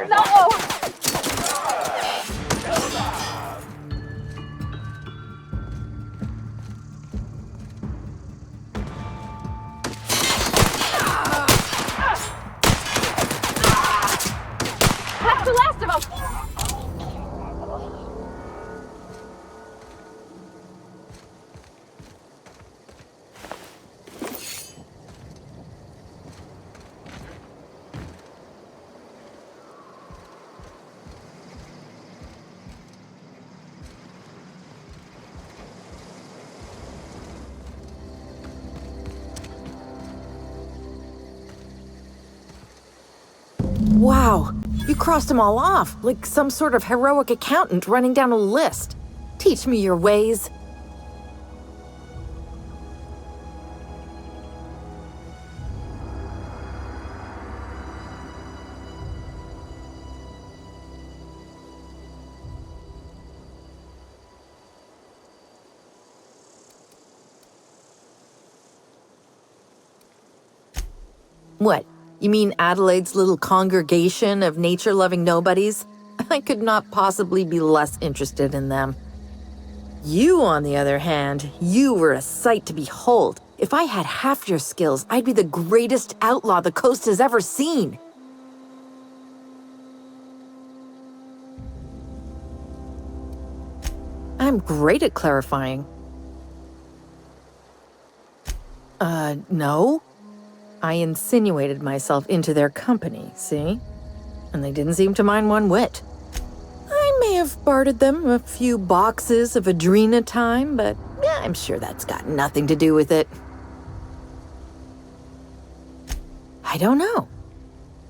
No! That's the last of them! Wow, you crossed them all off, like some sort of heroic accountant running down a list. Teach me your ways. What? You mean Adelaide's little congregation of nature-loving nobodies? I could not possibly be less interested in them. You, on the other hand, you were a sight to behold. If I had half your skills, I'd be the greatest outlaw the coast has ever seen. I'm great at clarifying. No. I insinuated myself into their company, see? And they didn't seem to mind one whit. I may have bartered them a few boxes of Adrena time, but yeah, I'm sure that's got nothing to do with it. I don't know.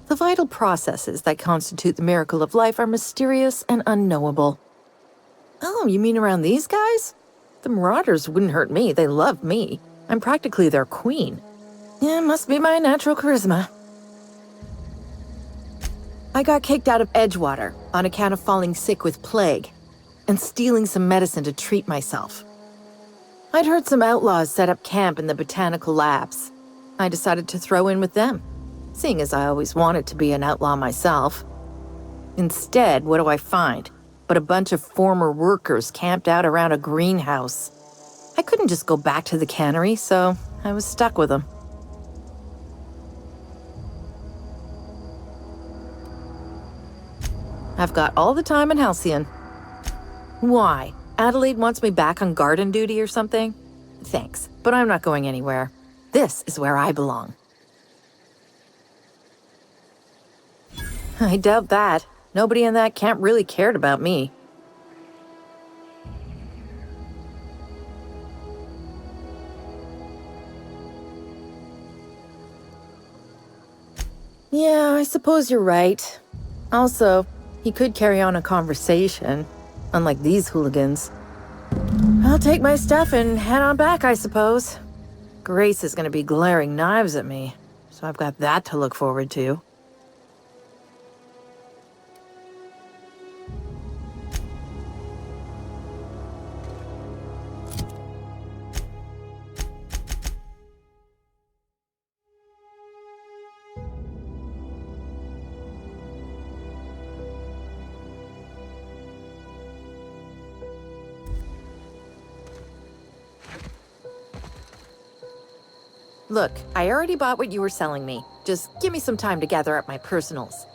The vital processes that constitute the miracle of life are mysterious and unknowable. Oh, you mean around these guys? The Marauders wouldn't hurt me. They love me. I'm practically their queen. Yeah, must be my natural charisma. I got kicked out of Edgewater on account of falling sick with plague and stealing some medicine to treat myself. I'd heard some outlaws set up camp in the botanical labs. I decided to throw in with them, seeing as I always wanted to be an outlaw myself. Instead, what do I find? But a bunch of former workers camped out around a greenhouse. I couldn't just go back to the cannery, so I was stuck with them. I've got all the time in Halcyon. Why? Adelaide wants me back on garden duty or something? Thanks, but I'm not going anywhere. This is where I belong. I doubt that. Nobody in that camp really cared about me. Yeah, I suppose you're right. Also, he could carry on a conversation, unlike these hooligans. I'll take my stuff and head on back, I suppose. Grace is going to be glaring knives at me, so I've got that to look forward to. Look, I already bought what you were selling me. Just give me some time to gather up my personals.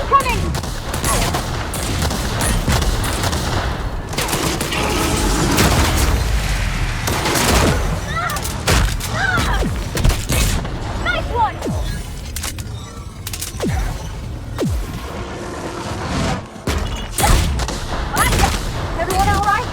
Coming! Nice one! Gotcha! Everyone all right?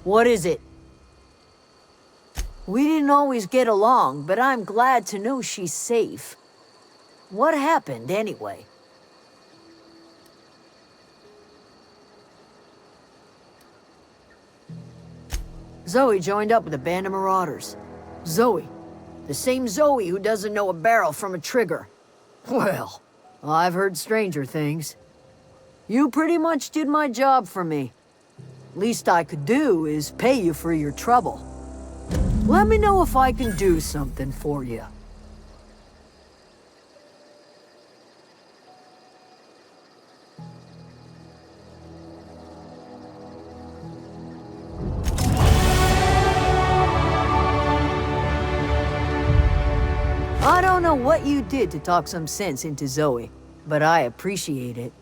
What is it? We didn't always get along, but I'm glad to know she's safe. What happened, anyway? Zoe joined up with a band of marauders. Zoe. The same Zoe who doesn't know a barrel from a trigger. Well, I've heard stranger things. You pretty much did my job for me. Least I could do is pay you for your trouble. Let me know if I can do something for you. I don't know what you did to talk some sense into Zoe, but I appreciate it.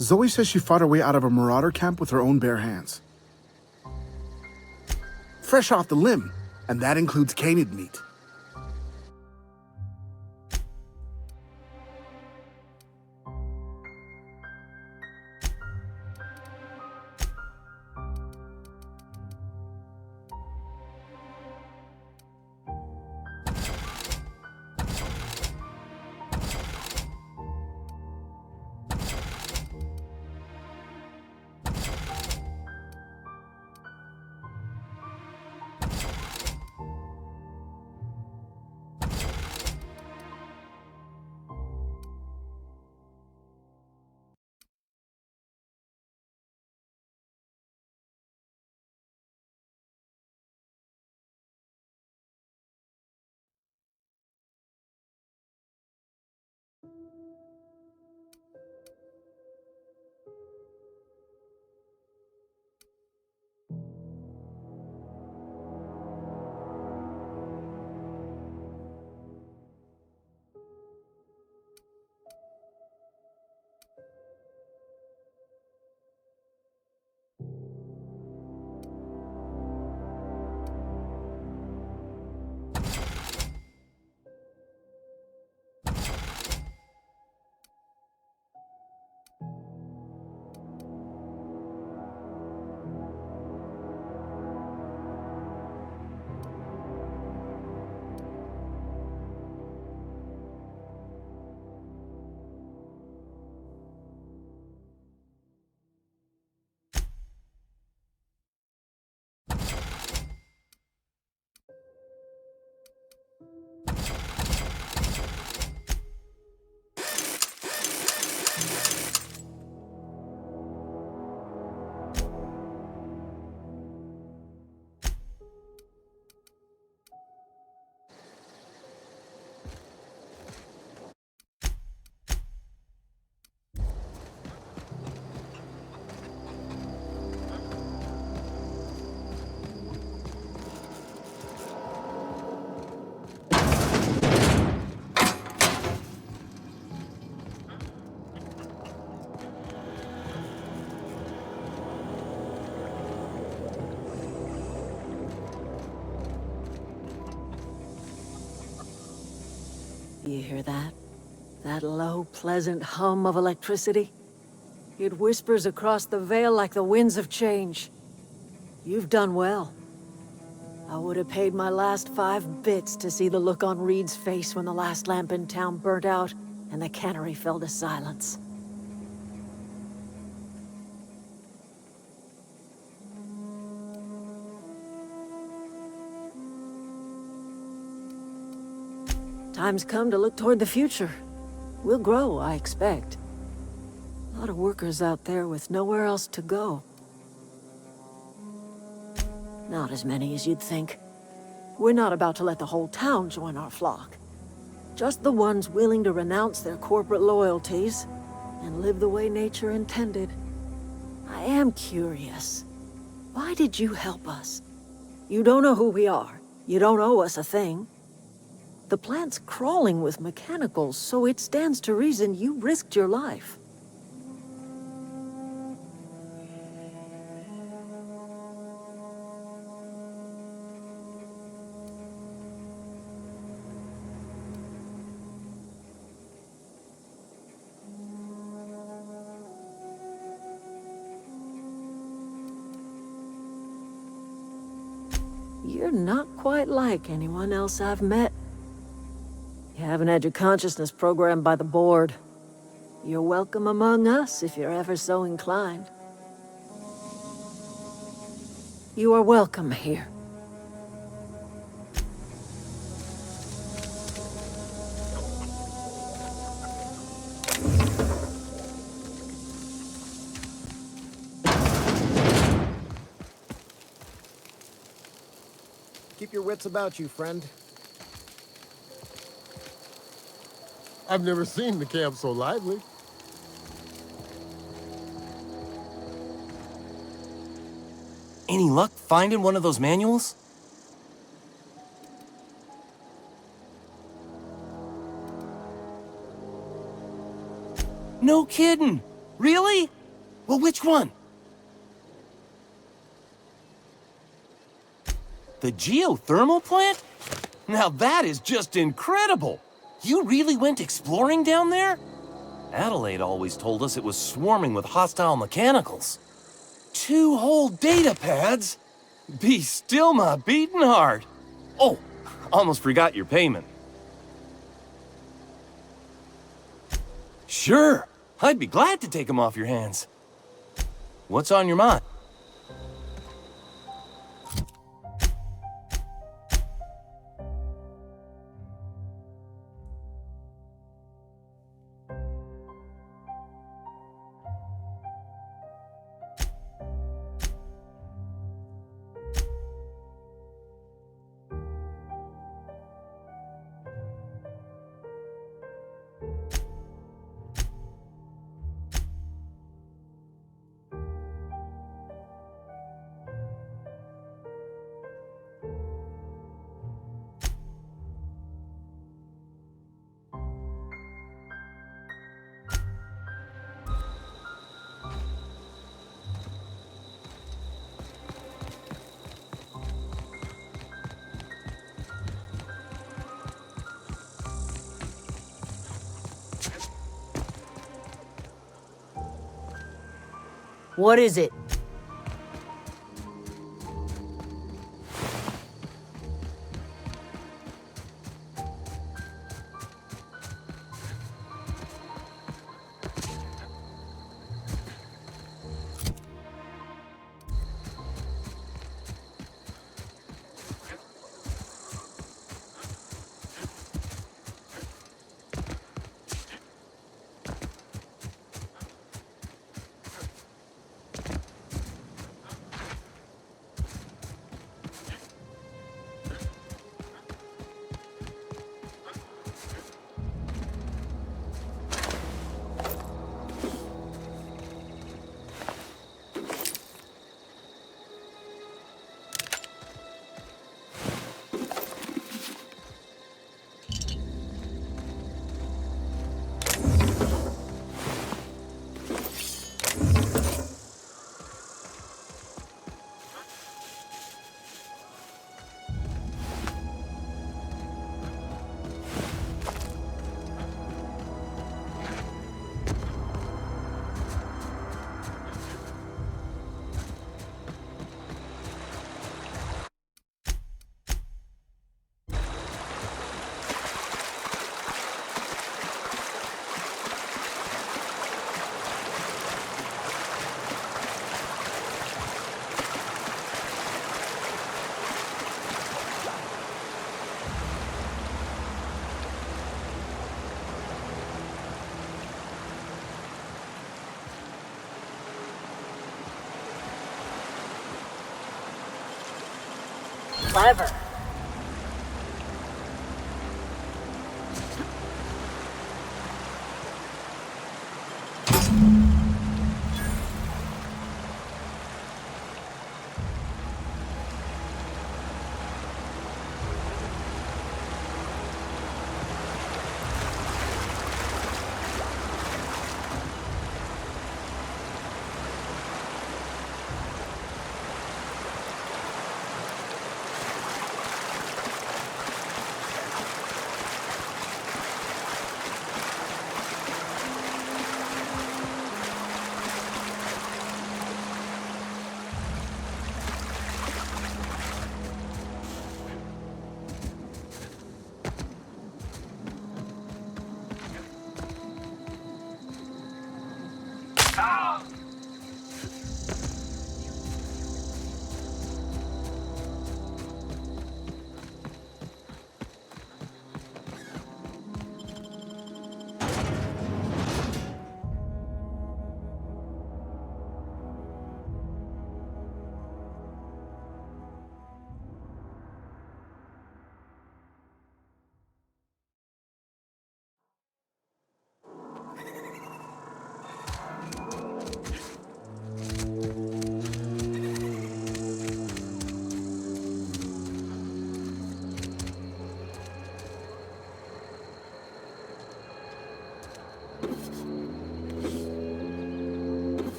Zoe says she fought her way out of a marauder camp with her own bare hands. Fresh off the limb, and that includes canid meat. You hear that? That low, pleasant hum of electricity? It whispers across the veil like the winds of change. You've done well. I would have paid my last 5 bits to see the look on Reed's face when the last lamp in town burnt out and the cannery fell to silence. Time's come to look toward the future. We'll grow, I expect. A lot of workers out there with nowhere else to go. Not as many as you'd think. We're not about to let the whole town join our flock. Just the ones willing to renounce their corporate loyalties and live the way nature intended. I am curious. Why did you help us? You don't know who we are. You don't owe us a thing. The plant's crawling with mechanicals, so it stands to reason you risked your life. You're not quite like anyone else I've met. You haven't had your consciousness programmed by the board. You're welcome among us if you're ever so inclined. You are welcome here. Keep your wits about you, friend. I've never seen the camp so lively. Any luck finding one of those manuals? No kidding! Really? Well, which one? The geothermal plant? Now that is just incredible! You really went exploring down there? Adelaide always told us it was swarming with hostile mechanicals. 2 whole data pads? Be still my beating heart. Oh, almost forgot your payment. Sure, I'd be glad to take them off your hands. What's on your mind? What is it? Clever.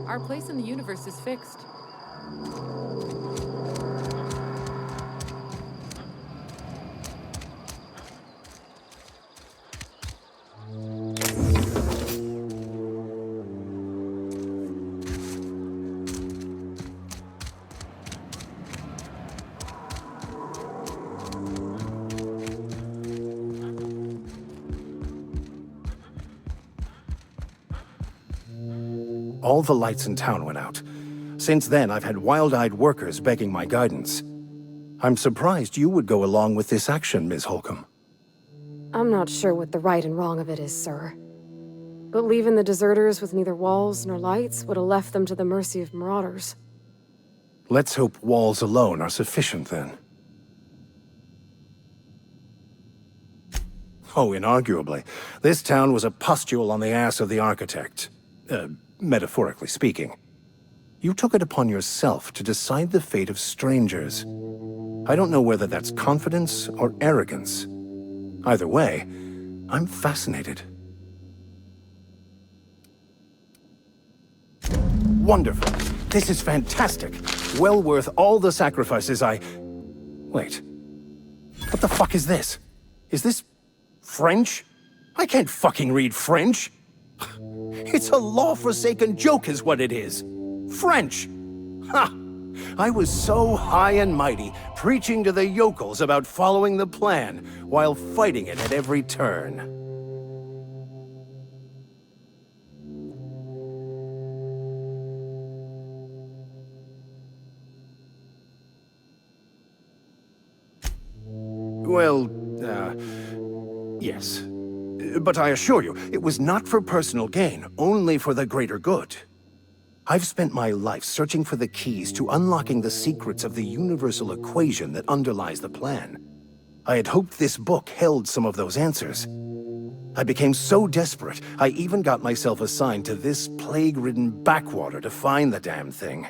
Our place in the universe is fixed. All the lights in town went out. Since then, I've had wild-eyed workers begging my guidance. I'm surprised you would go along with this action, Ms. Holcomb. I'm not sure what the right and wrong of it is, sir. But leaving the deserters with neither walls nor lights would have left them to the mercy of marauders. Let's hope walls alone are sufficient, then. Oh, inarguably. This town was a pustule on the ass of the architect. Metaphorically speaking. You took it upon yourself to decide the fate of strangers. I don't know whether that's confidence or arrogance. Either way, I'm fascinated. Wonderful. This is fantastic. Well worth all the sacrifices I... Wait. What the fuck is this? Is this... French? I can't fucking read French. It's a law-forsaken joke is what it is. French. Ha! I was so high and mighty, preaching to the yokels about following the plan, while fighting it at every turn. Well, yes. But I assure you, it was not for personal gain, only for the greater good. I've spent my life searching for the keys to unlocking the secrets of the universal equation that underlies the plan. I had hoped this book held some of those answers. I became so desperate, I even got myself assigned to this plague-ridden backwater to find the damn thing.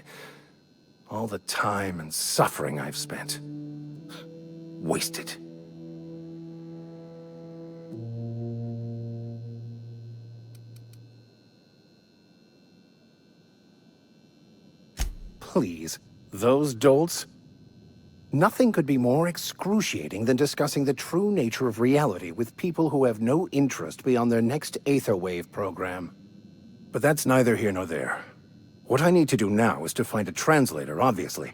All the time and suffering I've spent. Wasted. Please, those dolts? Nothing could be more excruciating than discussing the true nature of reality with people who have no interest beyond their next Aetherwave program. But that's neither here nor there. What I need to do now is to find a translator, obviously.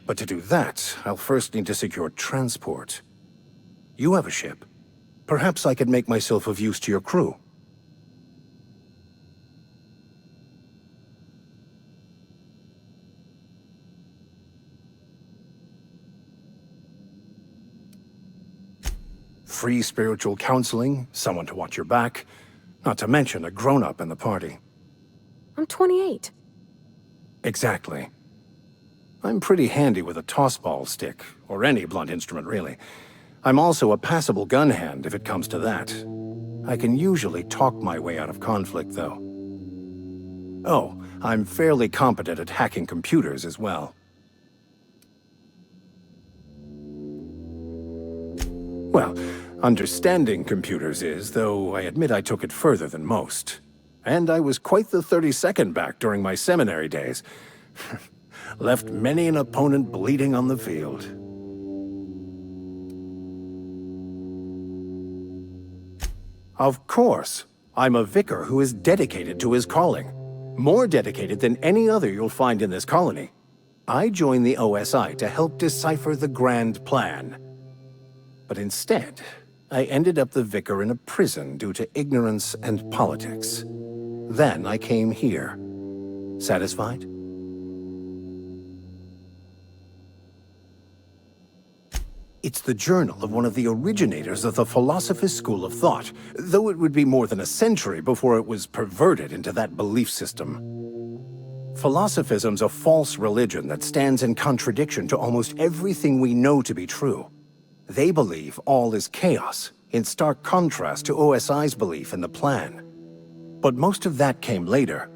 But to do that, I'll first need to secure transport. You have a ship. Perhaps I could make myself of use to your crew. free spiritual counseling, someone to watch your back, not to mention a grown-up in the party. I'm 28. Exactly. I'm pretty handy with a toss-ball stick, or any blunt instrument, really. I'm also a passable gun hand if it comes to that. I can usually talk my way out of conflict, though. Oh, I'm fairly competent at hacking computers as well. Well, understanding computers is, though I admit I took it further than most. And I was quite the 32nd back during my seminary days. Left many an opponent bleeding on the field. Of course, I'm a vicar who is dedicated to his calling. More dedicated than any other you'll find in this colony. I joined the OSI to help decipher the grand plan. But instead, I ended up the vicar in a prison due to ignorance and politics. Then I came here. Satisfied? It's the journal of one of the originators of the Philosopher's School of Thought, though it would be more than a century before it was perverted into that belief system. Philosophism's a false religion that stands in contradiction to almost everything we know to be true. They believe all is chaos, in stark contrast to OSI's belief in the plan. But most of that came later.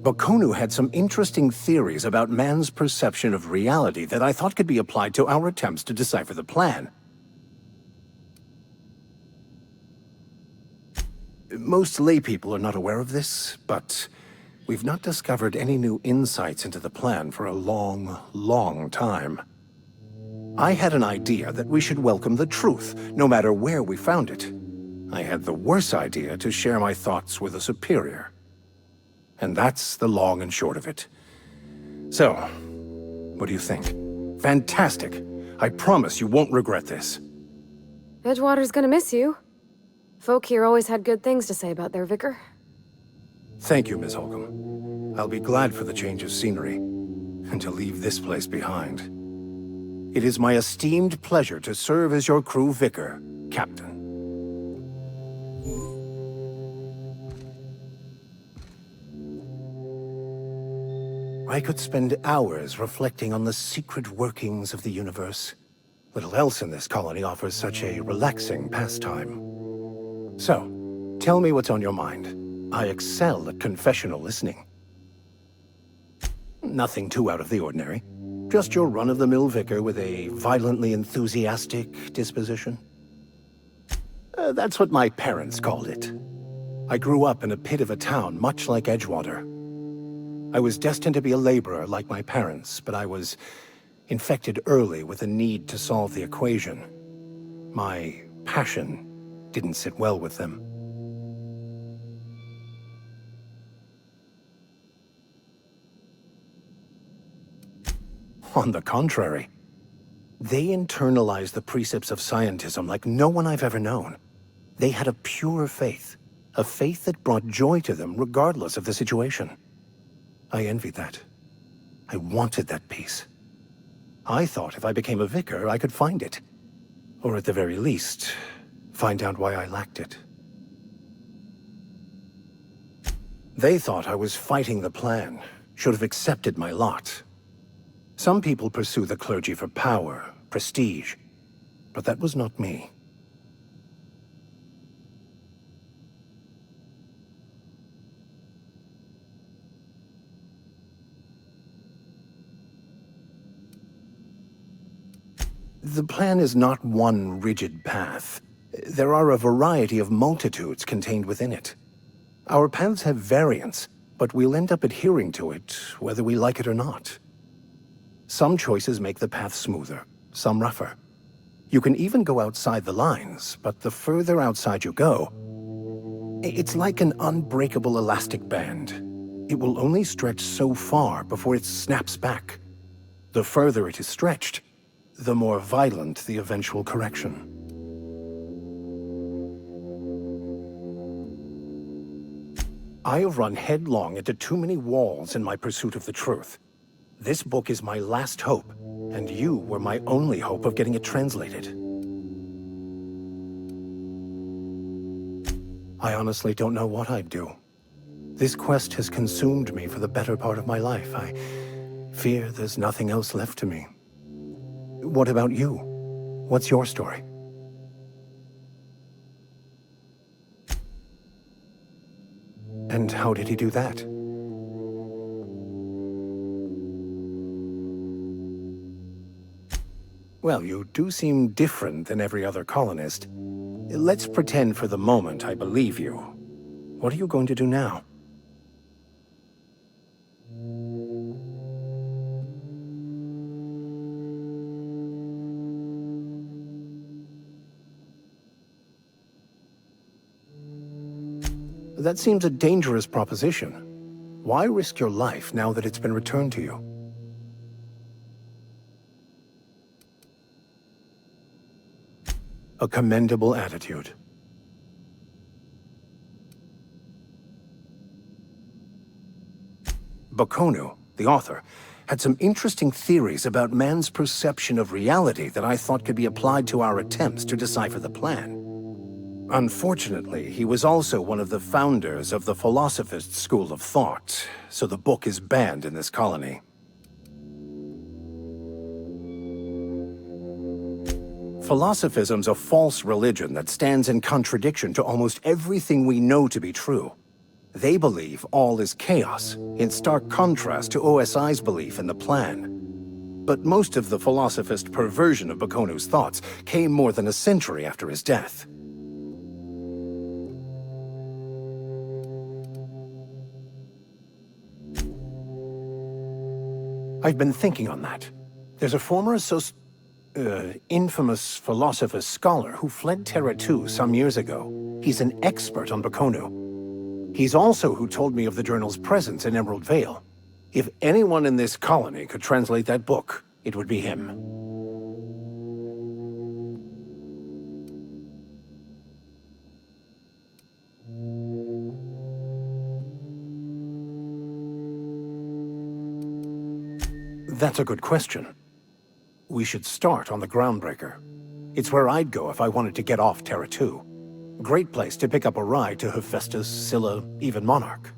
Bakonu had some interesting theories about man's perception of reality that I thought could be applied to our attempts to decipher the plan. Most laypeople are not aware of this, but we've not discovered any new insights into the plan for a long, long time. I had an idea that we should welcome the truth, no matter where we found it. I had the worse idea to share my thoughts with a superior. And that's the long and short of it. So, what do you think? Fantastic. I promise you won't regret this. Edgewater's gonna miss you. Folk here always had good things to say about their vicar. Thank you, Miss Holcomb. I'll be glad for the change of scenery, and to leave this place behind. It is my esteemed pleasure to serve as your crew vicar, Captain. I could spend hours reflecting on the secret workings of the universe. Little else in this colony offers such a relaxing pastime. So, tell me what's on your mind. I excel at confessional listening. Nothing too out of the ordinary. Just your run-of-the-mill vicar with a violently enthusiastic disposition. That's what my parents called it. I grew up in a pit of a town much like Edgewater. I was destined to be a laborer like my parents, but I was infected early with a need to solve the equation. My passion didn't sit well with them. On the contrary, they internalized the precepts of scientism like no one I've ever known. They had a pure faith, a faith that brought joy to them regardless of the situation. I envied that. I wanted that peace. I thought if I became a vicar, I could find it. Or at the very least, find out why I lacked it. They thought I was fighting the plan, should have accepted my lot. Some people pursue the clergy for power, prestige, but that was not me. The plan is not one rigid path. There are a variety of multitudes contained within it. Our paths have variance, but we'll end up adhering to it, whether we like it or not. Some choices make the path smoother, some rougher. You can even go outside the lines, but the further outside you go, it's like an unbreakable elastic band. It will only stretch so far before it snaps back. The further it is stretched, the more violent the eventual correction. I have run headlong into too many walls in my pursuit of the truth. This book is my last hope, and you were my only hope of getting it translated. I honestly don't know what I'd do. This quest has consumed me for the better part of my life. I fear there's nothing else left to me. What about you? What's your story? And how did he do that? Well, you do seem different than every other colonist. Let's pretend for the moment I believe you. What are you going to do now? That seems a dangerous proposition. Why risk your life now that it's been returned to you? A commendable attitude. Bakonu, the author, had some interesting theories about man's perception of reality that I thought could be applied to our attempts to decipher the plan. Unfortunately, he was also one of the founders of the Philosophist school of thought, so the book is banned in this colony. Philosophism's a false religion that stands in contradiction to almost everything we know to be true. They believe all is chaos, in stark contrast to OSI's belief in the plan. But most of the philosophist perversion of Bakonu's thoughts came more than a century after his death. I've been thinking on that. There's a former infamous philosopher scholar who fled Terra 2 some years ago. He's an expert on Bakonu. He's also who told me of the journal's presence in Emerald Vale. If anyone in this colony could translate that book, it would be him. That's a good question. We should start on the Groundbreaker. It's where I'd go if I wanted to get off Terra 2. Great place to pick up a ride to Hephaestus, Scylla, even Monarch.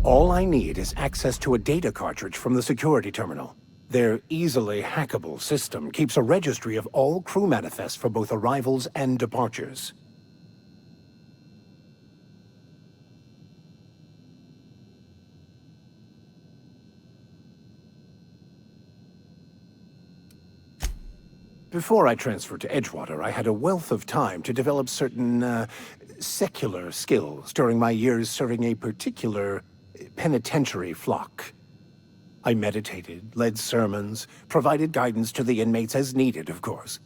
All I need is access to a data cartridge from the security terminal. Their easily hackable system keeps a registry of all crew manifests for both arrivals and departures. Before I transferred to Edgewater, I had a wealth of time to develop certain, secular skills during my years serving a particular penitentiary flock. I meditated, led sermons, provided guidance to the inmates as needed, of course.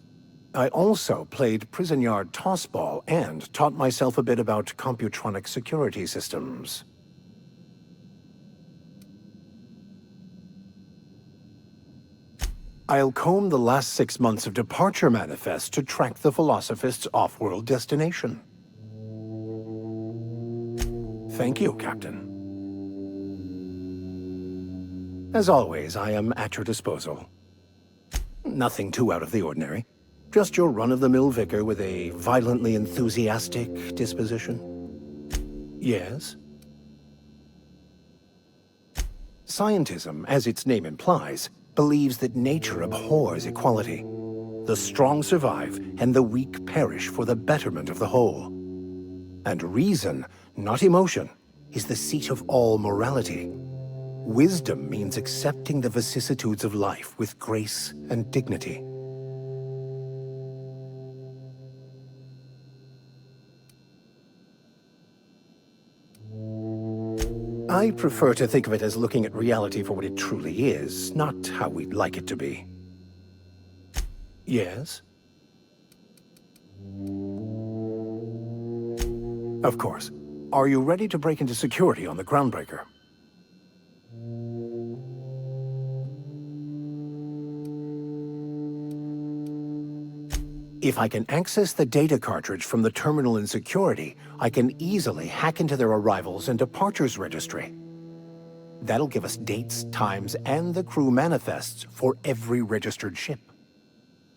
I also played prison yard tossball and taught myself a bit about computronic security systems. I'll comb the last 6 months of departure manifest to track the Philosophist's off-world destination. Thank you, Captain. As always, I am at your disposal. Nothing too out of the ordinary. Just your run-of-the-mill vicar with a violently enthusiastic disposition. Yes? Scientism, as its name implies, believes that nature abhors equality. The strong survive, and the weak perish for the betterment of the whole. And reason, not emotion, is the seat of all morality. Wisdom means accepting the vicissitudes of life with grace and dignity. I prefer to think of it as looking at reality for what it truly is, not how we'd like it to be. Yes? Of course. Are you ready to break into security on the Groundbreaker? If I can access the data cartridge from the terminal in security, I can easily hack into their arrivals and departures registry. That'll give us dates, times, and the crew manifests for every registered ship.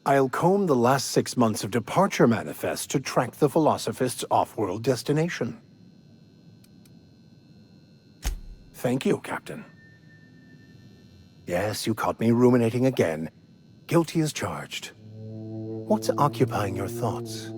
I'll comb the last 6 months of departure manifest to track the Philosophist's off-world destination. Thank you, Captain. Yes, you caught me ruminating again. Guilty as charged. What's occupying your thoughts?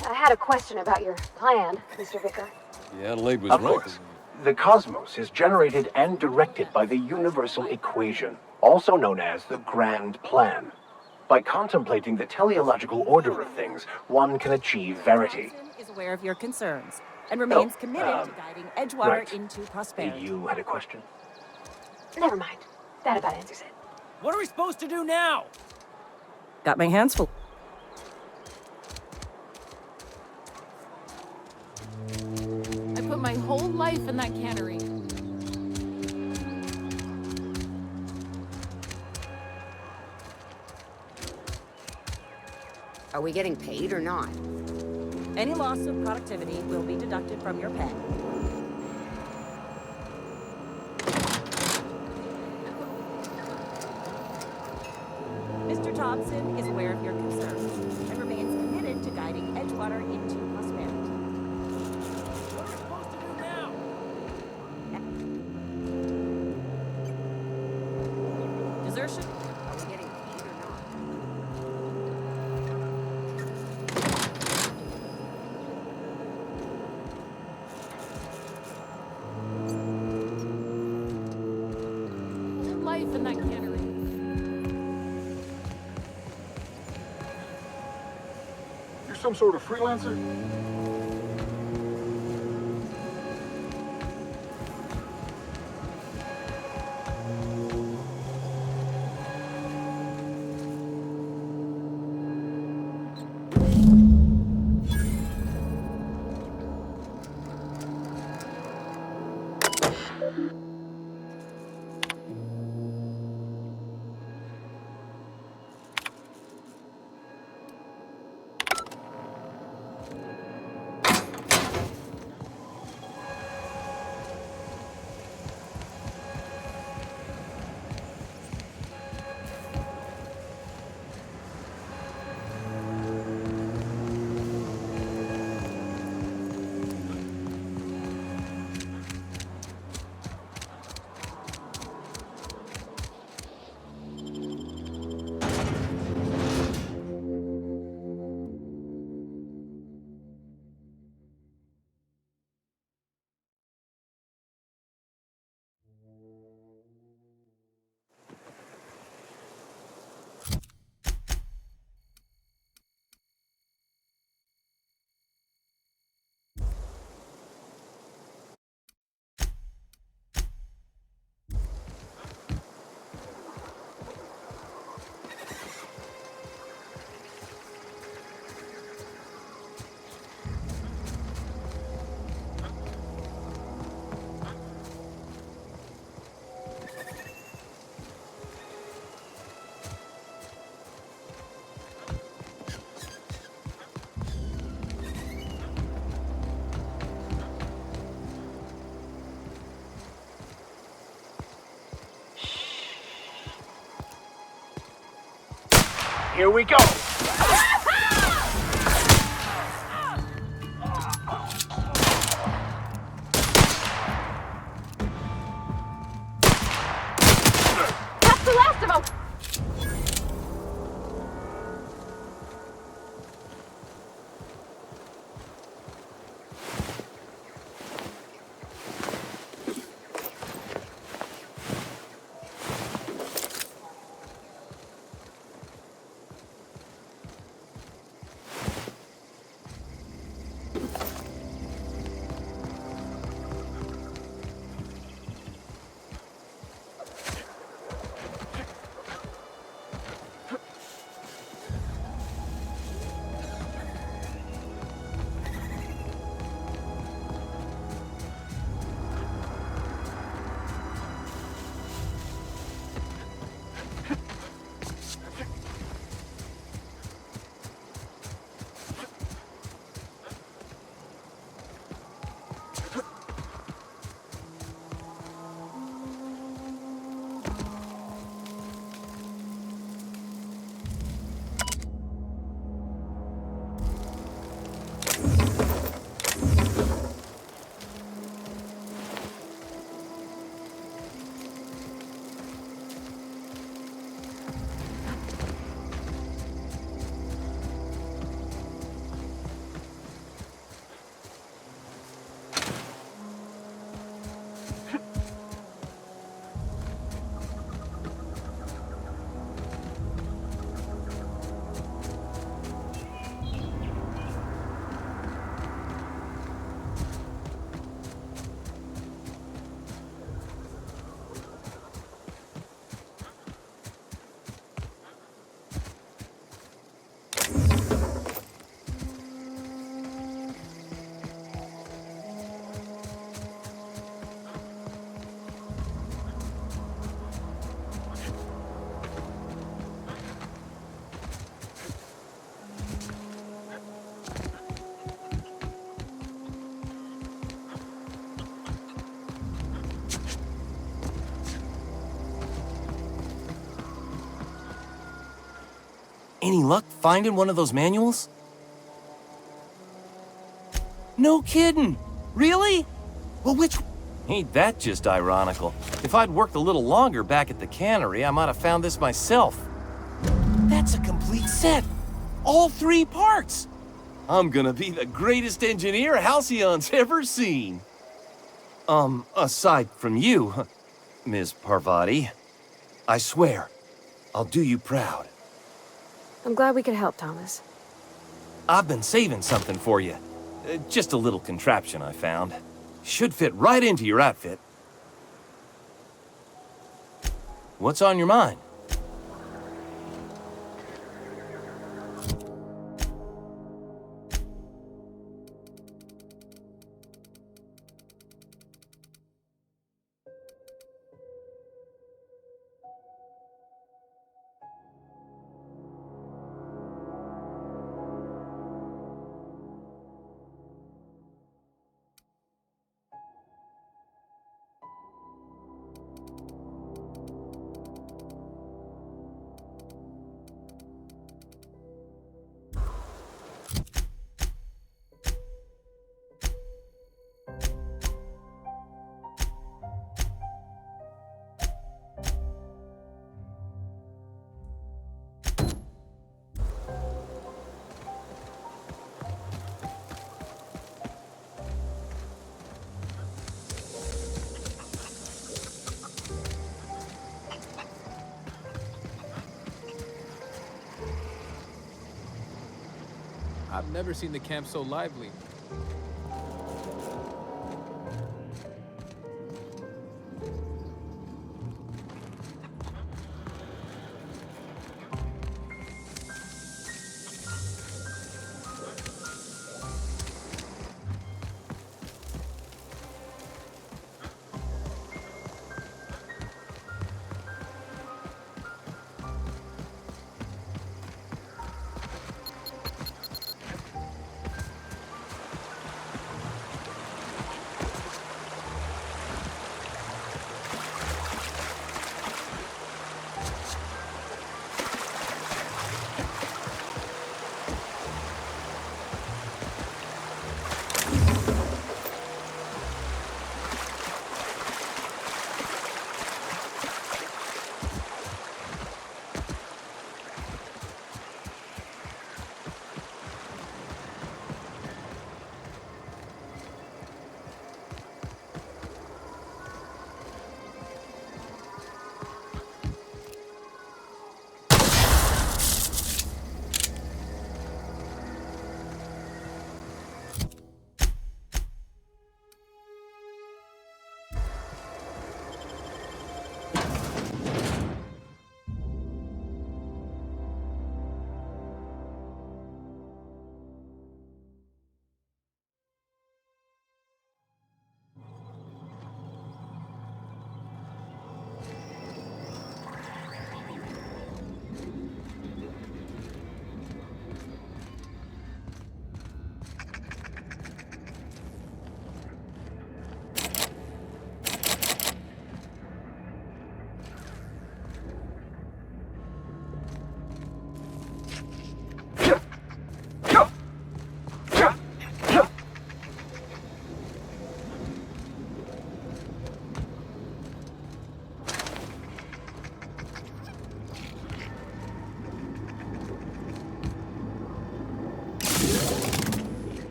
I had a question about your plan, Mr. Vicar. Yeah, Adelaide was Of right. course. The cosmos is generated and directed by the universal equation, also known as the Grand Plan. By contemplating the teleological order of things, one can achieve verity. Is aware of your concerns and remains committed to guiding Edgewater right. into prosperity. You had a question? Never mind. That about answers it. What are we supposed to do now? Got my hands full. I put my whole life in that cannery. Are we getting paid or not? Any loss of productivity will be deducted from your pay. Mr. Thompson is aware of your concerns and remains committed to guiding Edgewater into prosperity. What are we supposed to do now? Desertion? Are we getting paid or not? Whole life in that cannery. You're some sort of freelancer? Here we go! That's the last of them! Any luck finding one of those manuals? No kidding! Really? Well, which... Ain't that just ironical? If I'd worked a little longer back at the cannery, I might have found this myself. That's a complete set! All 3 parts! I'm gonna be the greatest engineer Halcyon's ever seen! Aside from you, Ms. Parvati, I swear, I'll do you proud. I'm glad we could help, Thomas. I've been saving something for you. Just a little contraption I found. Should fit right into your outfit. What's on your mind? I've never seen the camp so lively.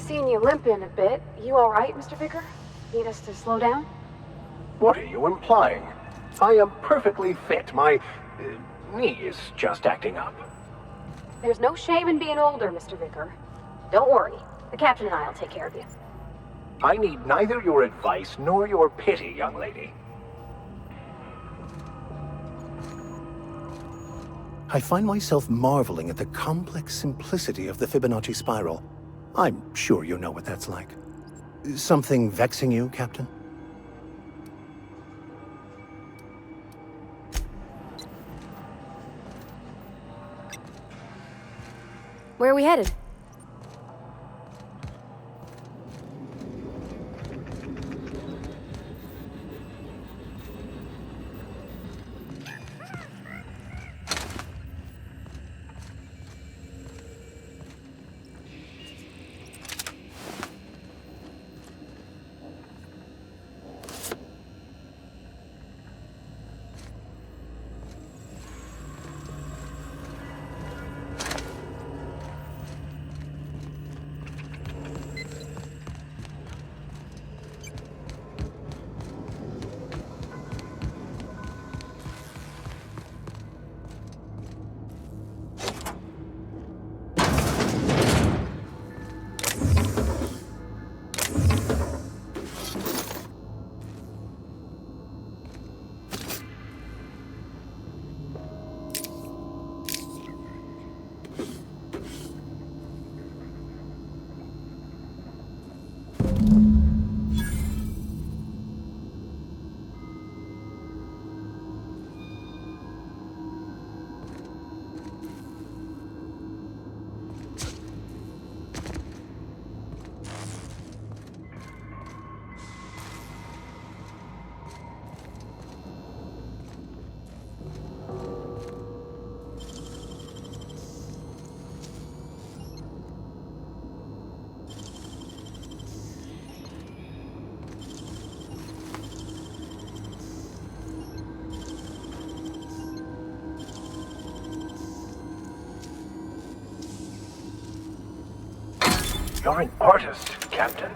seen you limping a bit. You all right, Mr. Vicker? Need us to slow down? What are you implying? I am perfectly fit. My knee is just acting up. There's no shame in being older, Mr. Vicker. Don't worry. The captain and I'll take care of you. I need neither your advice nor your pity, young lady. I find myself marveling at the complex simplicity of the Fibonacci spiral. I'm sure you know what that's like. Something vexing you, Captain? Where are we headed? You're an artist, Captain.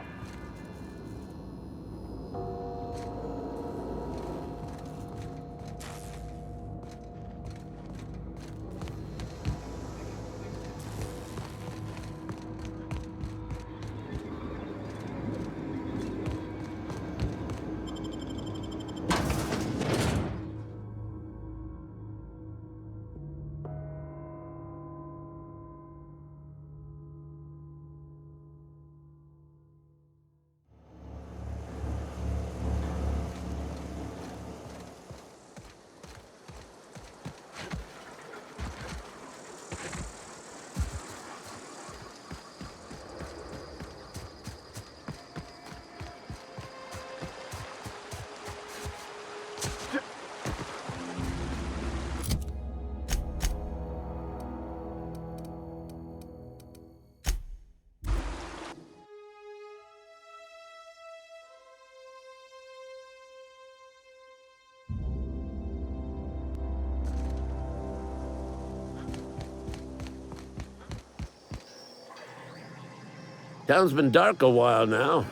Town's been dark a while now.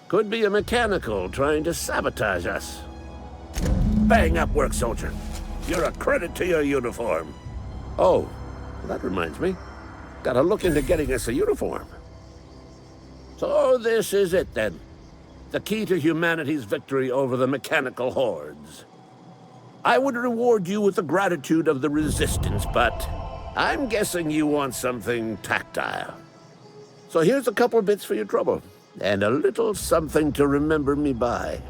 Could be a mechanical trying to sabotage us. Bang up work, soldier. You're a credit to your uniform. Oh, that reminds me. Gotta look into getting us a uniform. So this is it then. The key to humanity's victory over the mechanical hordes. I would reward you with the gratitude of the Resistance, but I'm guessing you want something tactile. So here's a couple bits for your trouble, and a little something to remember me by.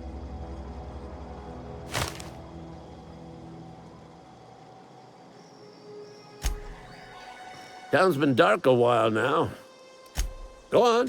Town's been dark a while now. Go on.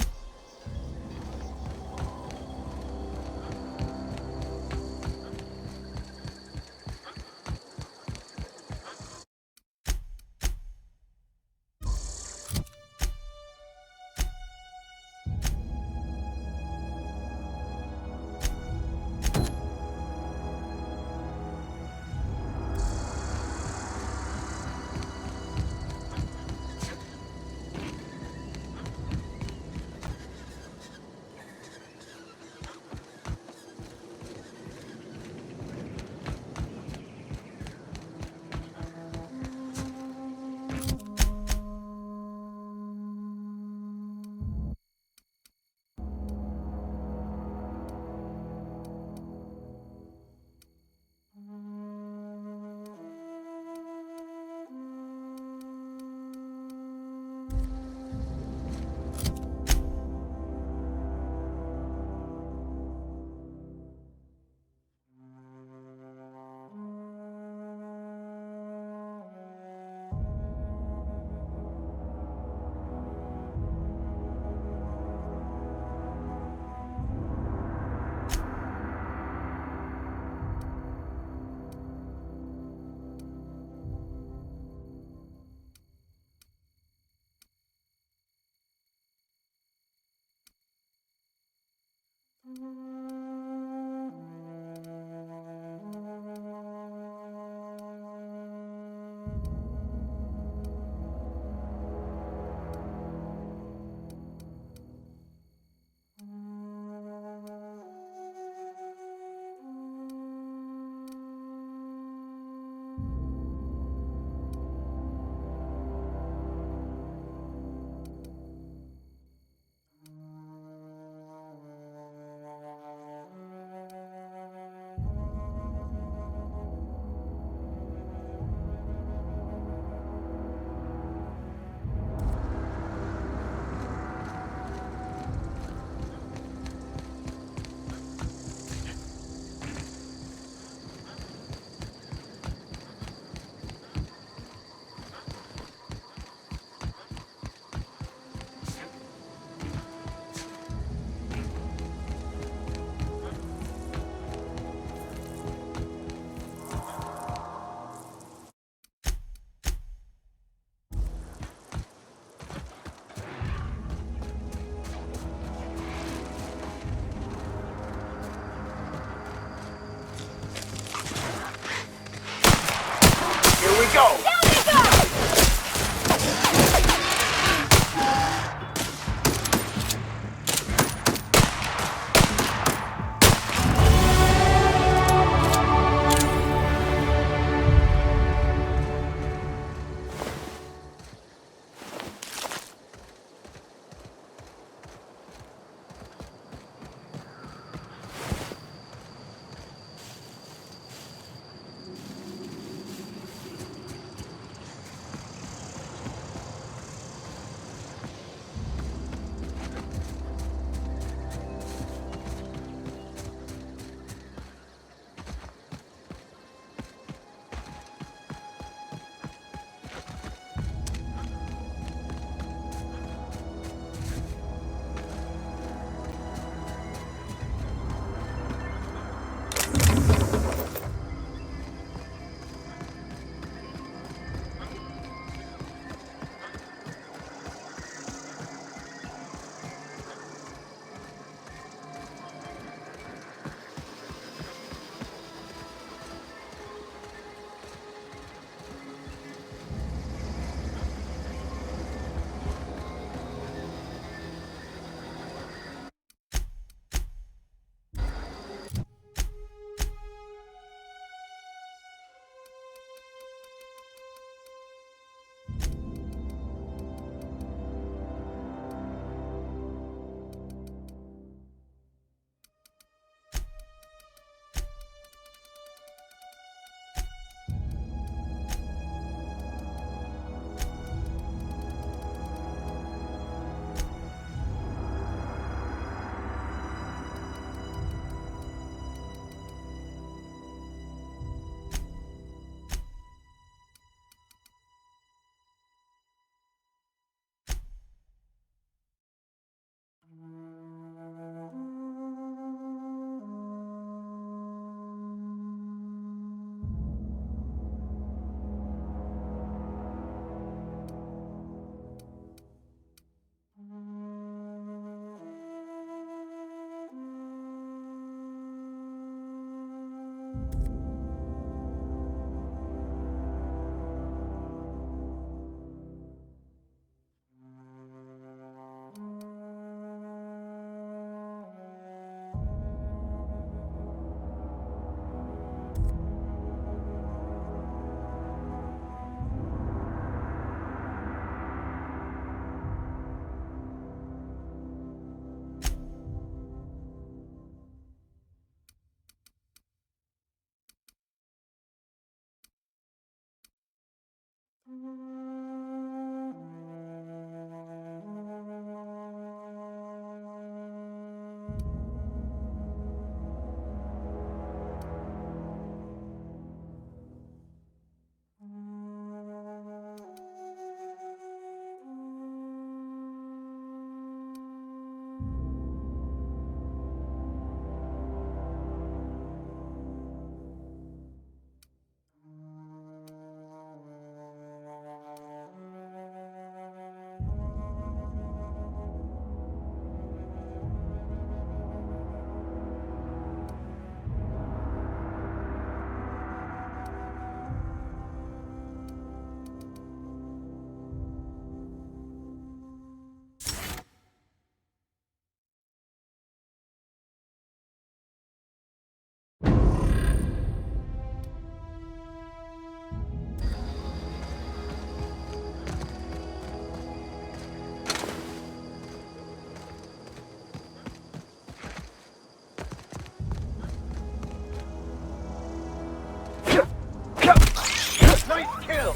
Nice kill!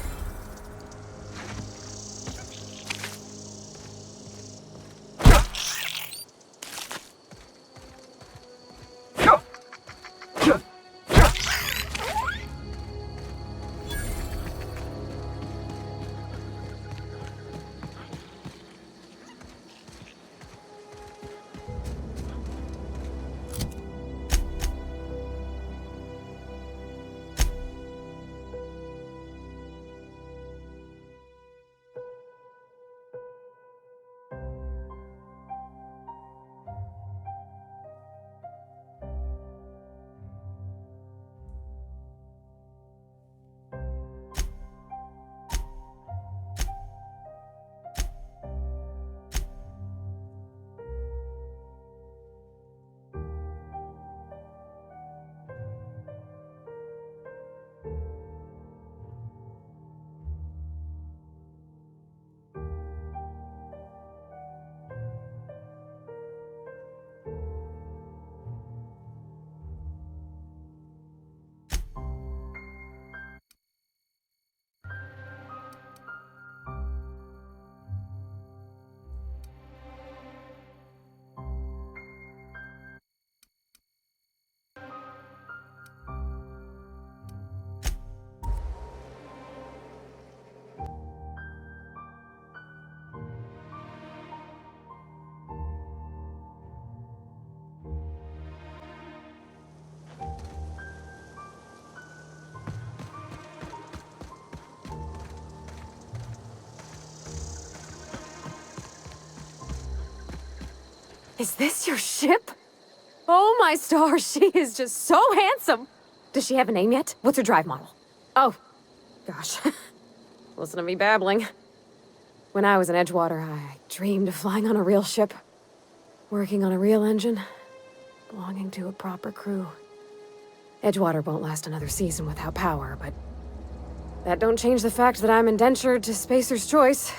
Is this your ship? Oh my stars, she is just so handsome! Does she have a name yet? What's her drive model? Oh, gosh. Listen to me babbling. When I was in Edgewater, I dreamed of flying on a real ship, working on a real engine, belonging to a proper crew. Edgewater won't last another season without power, but that don't change the fact that I'm indentured to Spacer's Choice.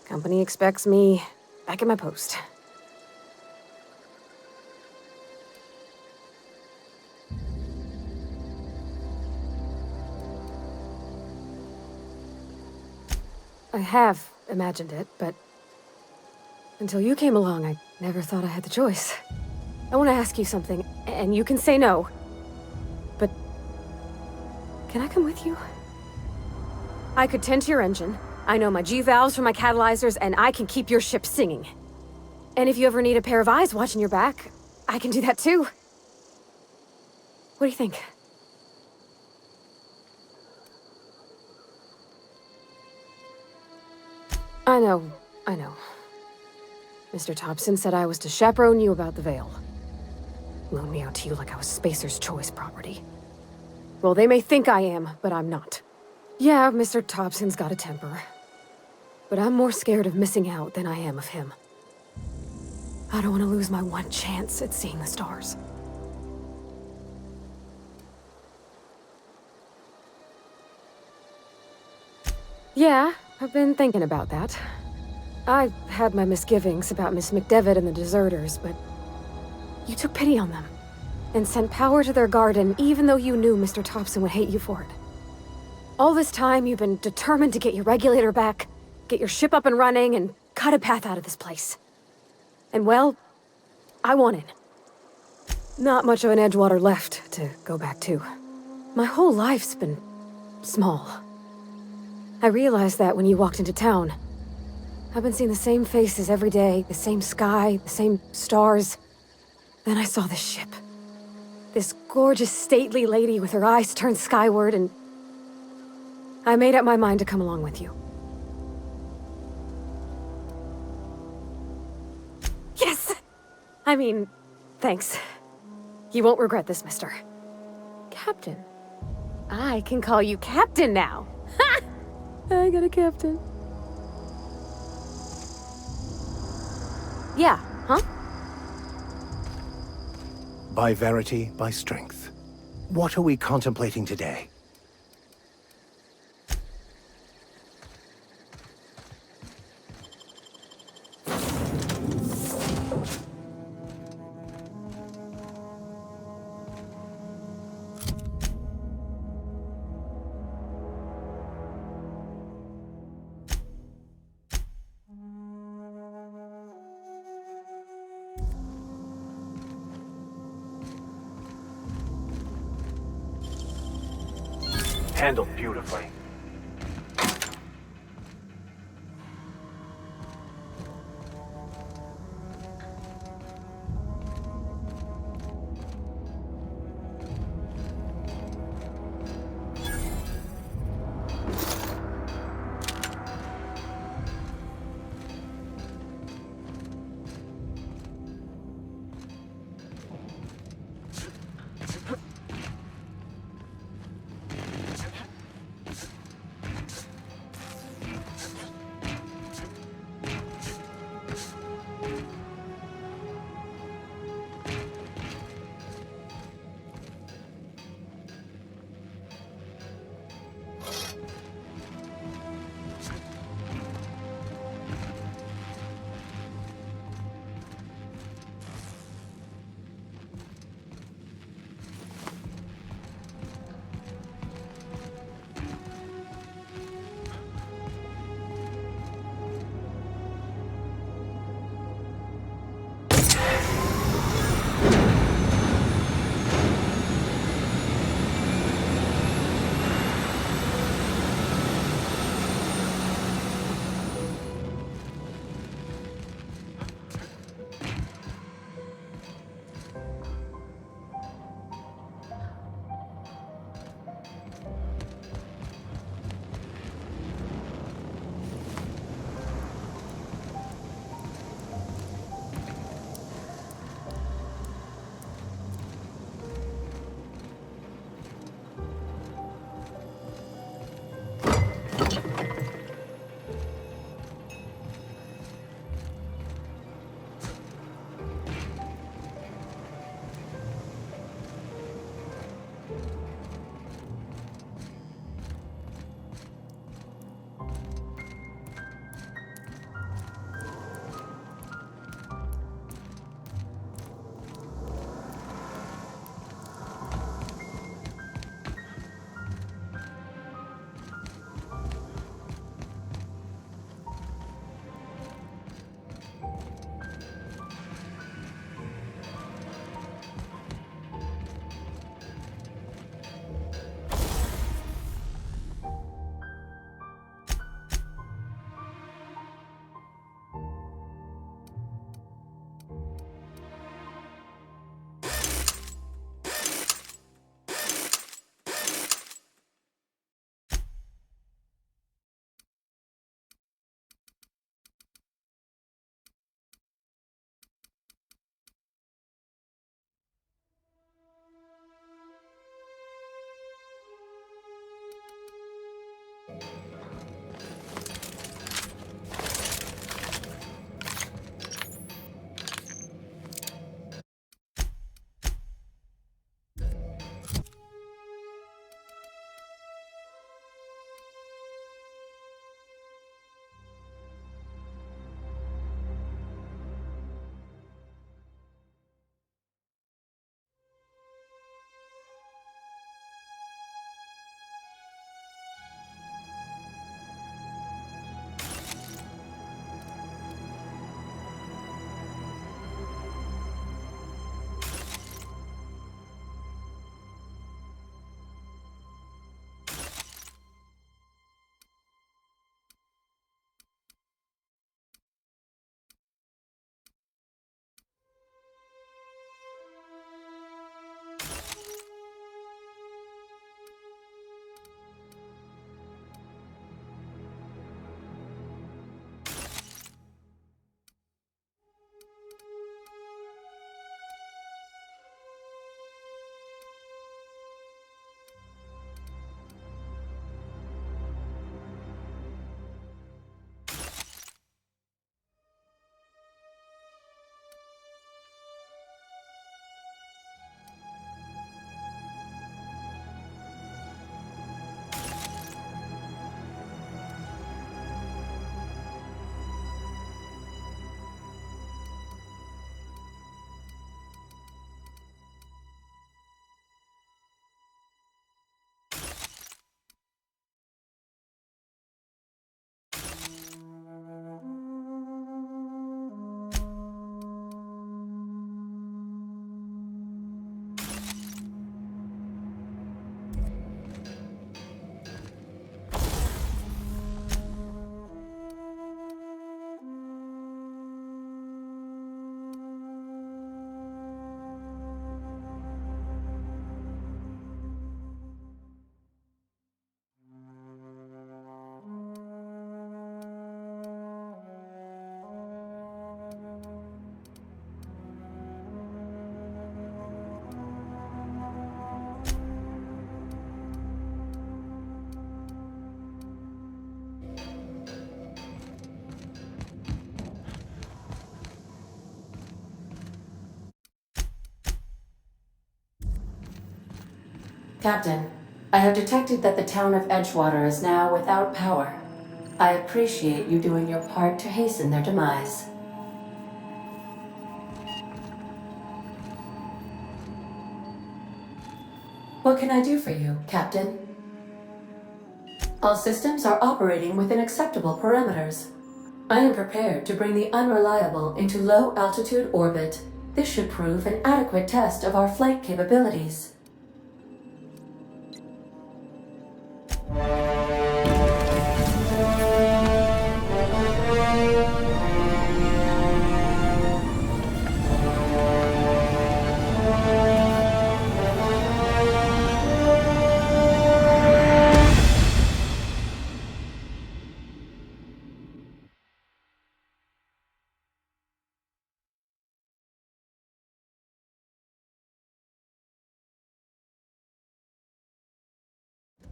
Company expects me back at my post. I have imagined it, but until you came along, I never thought I had the choice. I want to ask you something, and you can say no. But can I come with you? I could tend to your engine. I know my G-valves from my catalyzers, and I can keep your ship singing. And if you ever need a pair of eyes watching your back, I can do that too. What do you think? I know. Mr. Thompson said I was to chaperone you about the Veil. Loan me out to you like I was Spacer's Choice property. Well, they may think I am, but I'm not. Yeah, Mr. Thompson's got a temper. But I'm more scared of missing out than I am of him. I don't want to lose my one chance at seeing the stars. Yeah, I've been thinking about that. I had my misgivings about Miss McDevitt and the deserters, but you took pity on them and sent power to their garden even though you knew Mr. Thompson would hate you for it. All this time, you've been determined to get your regulator back, get your ship up and running, and cut a path out of this place. And well, I want in. Not much of an Edgewater left to go back to. My whole life's been small. I realized that when you walked into town. I've been seeing the same faces every day, the same sky, the same stars. Then I saw this ship. This gorgeous, stately lady with her eyes turned skyward, and I made up my mind to come along with you. Yes! I mean, thanks. You won't regret this, mister. Captain. I can call you Captain now. Ha! I got a captain. Yeah, huh? By verity, by strength. What are we contemplating today? Handled beautifully. Captain, I have detected that the town of Edgewater is now without power. I appreciate you doing your part to hasten their demise. What can I do for you, Captain? All systems are operating within acceptable parameters. I am prepared to bring the unreliable into low-altitude orbit. This should prove an adequate test of our flight capabilities.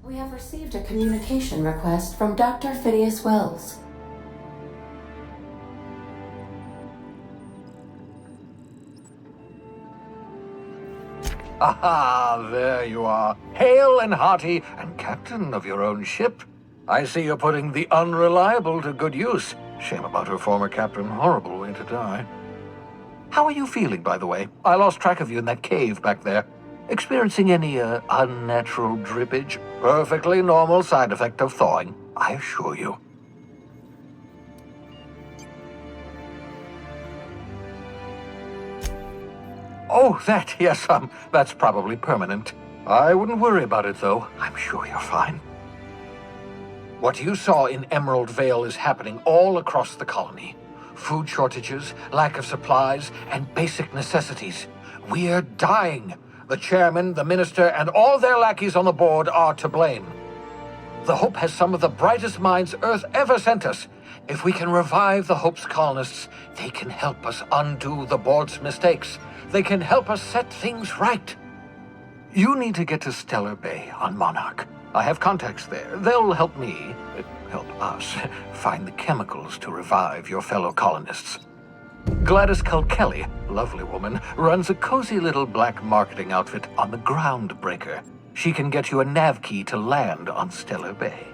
We have received a communication request from Dr. Phineas Wells. Aha, there you are. Hale and hearty, and captain of your own ship. I see you're putting the unreliable to good use. Shame about her former captain. Horrible way to die. How are you feeling, by the way? I lost track of you in that cave back there. Experiencing any, unnatural drippage? Perfectly normal side effect of thawing, I assure you. Oh, that, yes, that's probably permanent. I wouldn't worry about it, though. I'm sure you're fine. What you saw in Emerald Vale is happening all across the colony. Food shortages, lack of supplies, and basic necessities. We're dying. The chairman, the minister, and all their lackeys on the board are to blame. The Hope has some of the brightest minds Earth ever sent us. If we can revive the Hope's colonists, they can help us undo the board's mistakes. They can help us set things right. You need to get to Stellar Bay on Monarch. I have contacts there. They'll help us, find the chemicals to revive your fellow colonists. Gladys Kelly, lovely woman, runs a cozy little black marketing outfit on the Groundbreaker. She can get you a nav key to land on Stellar Bay.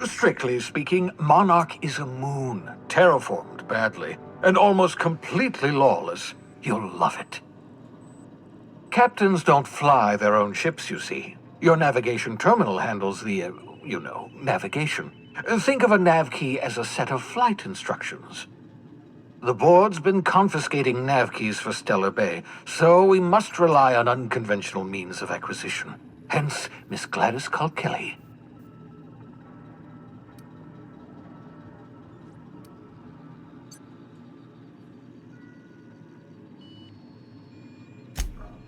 Strictly speaking, Monarch is a moon, terraformed badly, and almost completely lawless. You'll love it. Captains don't fly their own ships, you see. Your navigation terminal handles the, navigation. Think of a nav key as a set of flight instructions. The board's been confiscating nav keys for Stellar Bay, so we must rely on unconventional means of acquisition. Hence, Miss Gladys Kelly.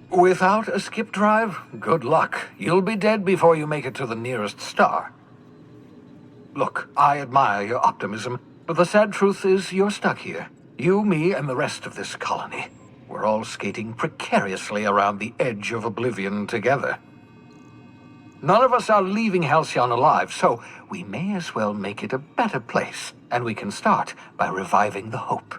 Without a skip drive, good luck. You'll be dead before you make it to the nearest star. Look, I admire your optimism, but the sad truth is you're stuck here. You, me, and the rest of this colony. We're all skating precariously around the edge of oblivion together. None of us are leaving Halcyon alive, so we may as well make it a better place, and we can start by reviving the Hope.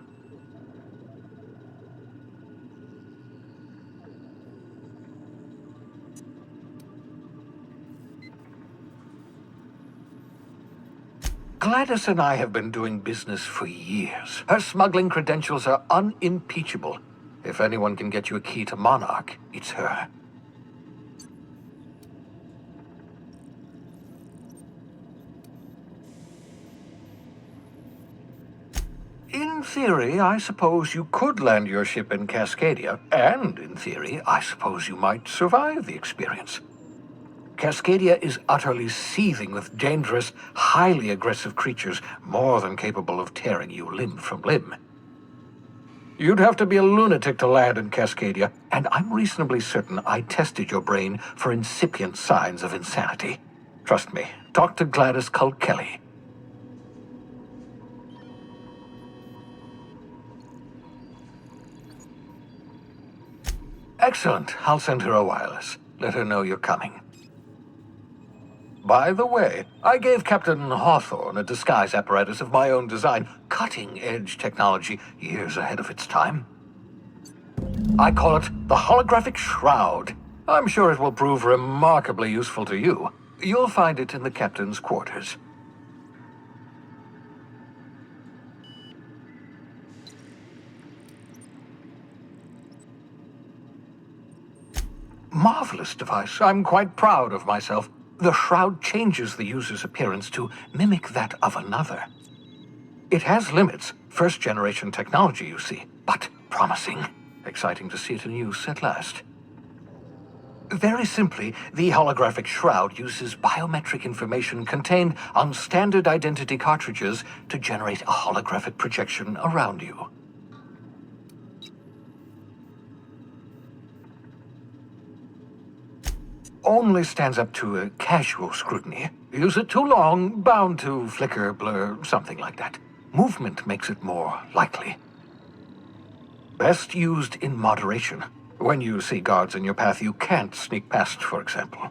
Gladys and I have been doing business for years. Her smuggling credentials are unimpeachable. If anyone can get you a key to Monarch, it's her. In theory, I suppose you could land your ship in Cascadia, and in theory, I suppose you might survive the experience. Cascadia is utterly seething with dangerous, highly aggressive creatures more than capable of tearing you limb from limb. You'd have to be a lunatic to land in Cascadia, and I'm reasonably certain I tested your brain for incipient signs of insanity. Trust me, talk to Gladys Kelly. Excellent. I'll send her a wireless. Let her know you're coming. By the way, I gave Captain Hawthorne a disguise apparatus of my own design, cutting-edge technology years ahead of its time. I call it the holographic shroud. I'm sure it will prove remarkably useful to you. You'll find it in the captain's quarters. Marvelous device. I'm quite proud of myself. The shroud changes the user's appearance to mimic that of another. It has limits, first-generation technology, you see, but promising. Exciting to see it in use at last. Very simply, the holographic shroud uses biometric information contained on standard identity cartridges to generate a holographic projection around you. Only stands up to a casual scrutiny. Use it too long, bound to flicker, blur, something like that. Movement makes it more likely. Best used in moderation. When you see guards in your path you can't sneak past, for example.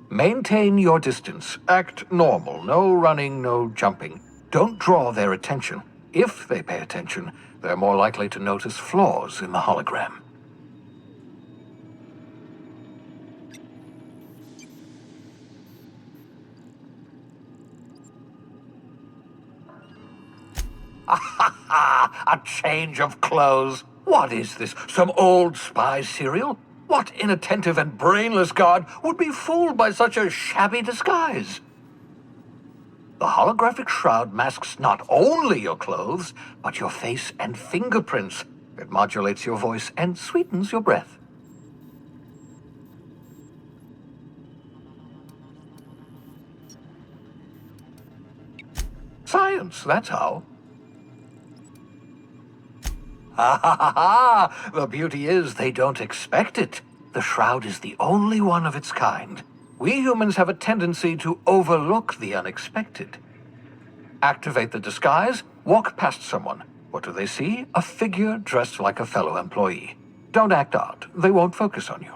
Maintain your distance. Act normal. No running, no jumping. Don't draw their attention. If they pay attention, they're more likely to notice flaws in the hologram. A change of clothes. What is this? Some old spy serial? What inattentive and brainless guard would be fooled by such a shabby disguise? The holographic shroud masks not only your clothes, but your face and fingerprints. It modulates your voice and sweetens your breath. Science, that's how. The beauty is they don't expect it. The shroud is the only one of its kind. We humans have a tendency to overlook the unexpected. Activate the disguise, walk past someone. What do they see? A figure dressed like a fellow employee. Don't act odd. They won't focus on you.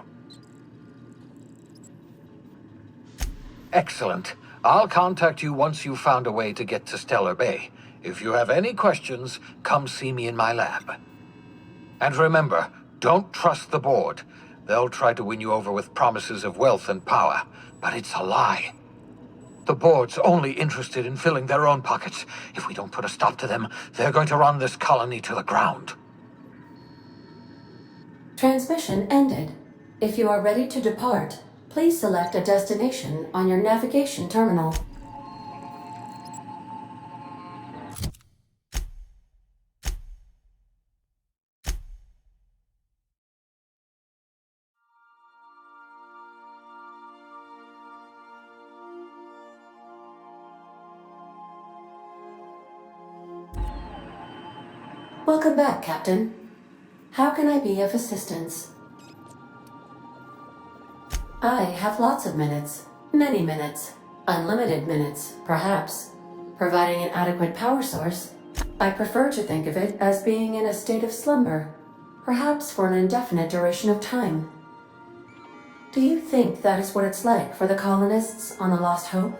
Excellent. I'll contact you once you've found a way to get to Stellar Bay. If you have any questions, come see me in my lab. And remember, don't trust the board. They'll try to win you over with promises of wealth and power, but it's a lie. The board's only interested in filling their own pockets. If we don't put a stop to them, they're going to run this colony to the ground. Transmission ended. If you are ready to depart, please select a destination on your navigation terminal. Welcome back, Captain. How can I be of assistance? I have lots of minutes. Many minutes. Unlimited minutes, perhaps. Providing an adequate power source, I prefer to think of it as being in a state of slumber, perhaps for an indefinite duration of time. Do you think that is what it's like for the colonists on the Lost Hope?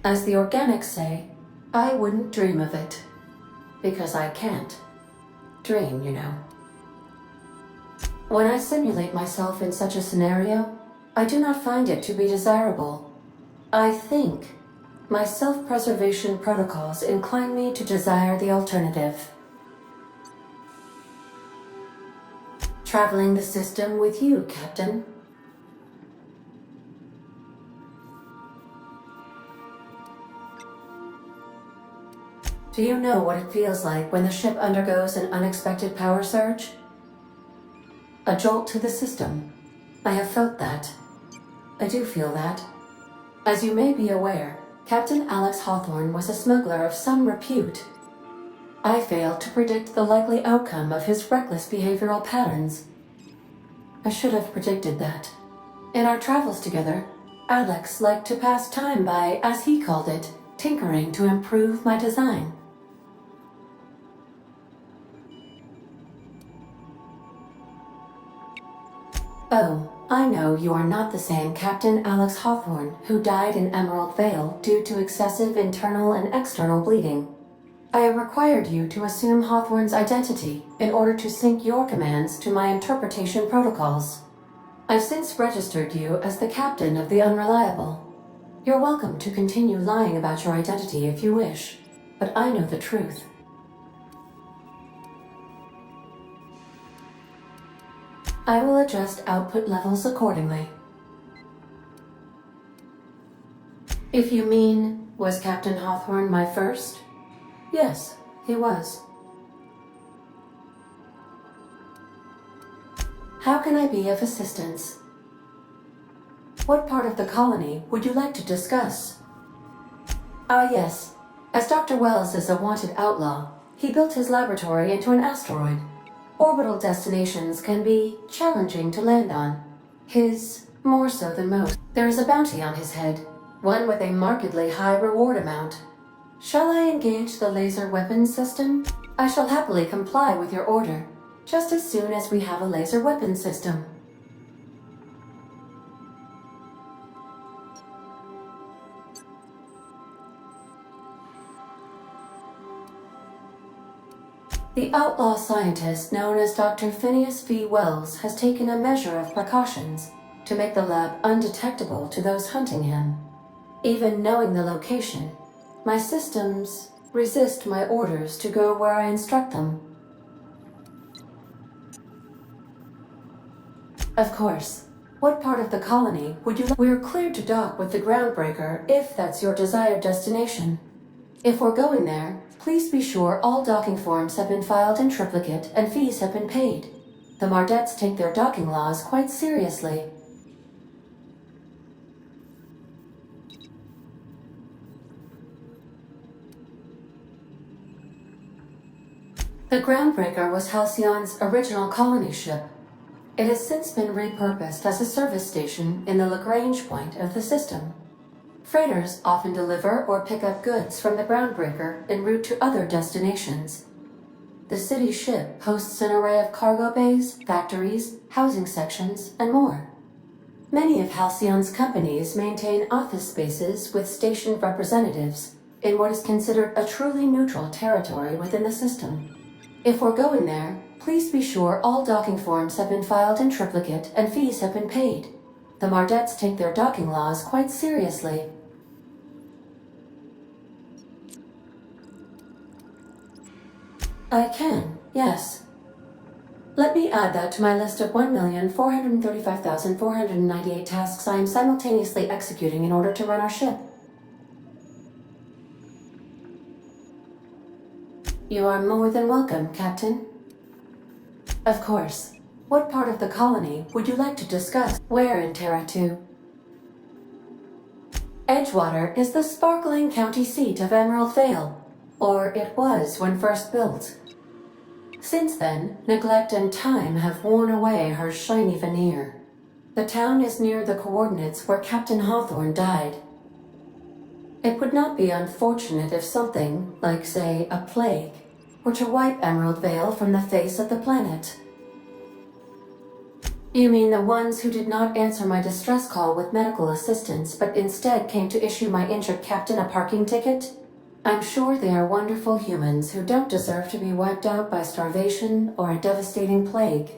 As the organics say, I wouldn't dream of it. Because I can't. Dream, you know. When I simulate myself in such a scenario, I do not find it to be desirable. I think my self-preservation protocols incline me to desire the alternative. Traveling the system with you, Captain. Do you know what it feels like when the ship undergoes an unexpected power surge? A jolt to the system. I have felt that. I do feel that. As you may be aware, Captain Alex Hawthorne was a smuggler of some repute. I failed to predict the likely outcome of his reckless behavioral patterns. I should have predicted that. In our travels together, Alex liked to pass time by, as he called it, tinkering to improve my design. Oh, I know you are not the same Captain Alex Hawthorne who died in Emerald Vale due to excessive internal and external bleeding. I have required you to assume Hawthorne's identity in order to sync your commands to my interpretation protocols. I've since registered you as the captain of the Unreliable. You're welcome to continue lying about your identity if you wish, but I know the truth. I will adjust output levels accordingly. If you mean, was Captain Hawthorne my first? Yes, he was. How can I be of assistance? What part of the colony would you like to discuss? Ah, yes. As Dr. Wells is a wanted outlaw, he built his laboratory into an asteroid. Orbital destinations can be challenging to land on. His, more so than most. There is a bounty on his head, one with a markedly high reward amount. Shall I engage the laser weapons system? I shall happily comply with your order, just as soon as we have a laser weapon system. The outlaw scientist known as Dr. Phineas V. Wells has taken a measure of precautions to make the lab undetectable to those hunting him. Even knowing the location, my systems resist my orders to go where I instruct them. Of course. What part of the colony would you like? We're cleared to dock with the Groundbreaker if that's your desired destination. If we're going there, please be sure all docking forms have been filed in triplicate and fees have been paid. The Mardettes take their docking laws quite seriously. The Groundbreaker was Halcyon's original colony ship. It has since been repurposed as a service station in the Lagrange point of the system. Freighters often deliver or pick up goods from the Groundbreaker en route to other destinations. The city ship hosts an array of cargo bays, factories, housing sections, and more. Many of Halcyon's companies maintain office spaces with stationed representatives in what is considered a truly neutral territory within the system. If we're going there, please be sure all docking forms have been filed in triplicate and fees have been paid. The Mardettes take their docking laws quite seriously. I can, yes. Let me add that to my list of 1,435,498 tasks I am simultaneously executing in order to run our ship. You are more than welcome, Captain. Of course. What part of the colony would you like to discuss? Where in Terra 2? Edgewater is the sparkling county seat of Emerald Vale, or it was when first built. Since then, neglect and time have worn away her shiny veneer. The town is near the coordinates where Captain Hawthorne died. It would not be unfortunate if something, like say, a plague, were to wipe Emerald Vale from the face of the planet. You mean the ones who did not answer my distress call with medical assistance, but instead came to issue my injured captain a parking ticket? I'm sure they are wonderful humans who don't deserve to be wiped out by starvation or a devastating plague.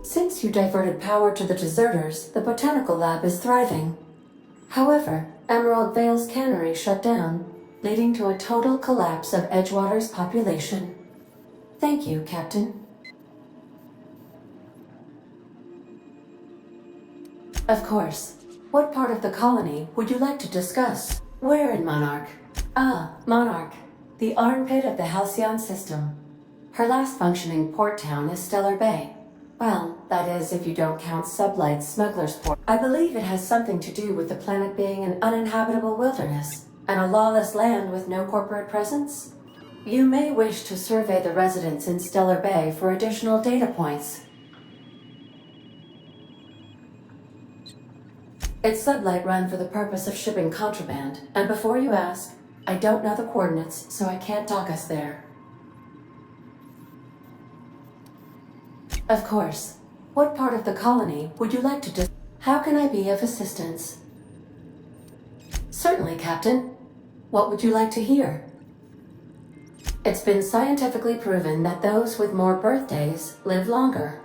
Since you diverted power to the deserters, the botanical lab is thriving. However, Emerald Vale's cannery shut down, leading to a total collapse of Edgewater's population. Thank you, Captain. Of course. What part of the colony would you like to discuss? Where in Monarch? Ah, Monarch, the armpit of the Halcyon system. Her last functioning port town is Stellar Bay. Well, that is if you don't count Sublight's smuggler's port. I believe it has something to do with the planet being an uninhabitable wilderness and a lawless land with no corporate presence. You may wish to survey the residents in Stellar Bay for additional data points. It's Sublight run for the purpose of shipping contraband, and before you ask, I don't know the coordinates, so I can't dock us there. Of course. What part of the colony would you like to How can I be of assistance? Certainly, Captain. What would you like to hear? It's been scientifically proven that those with more birthdays live longer.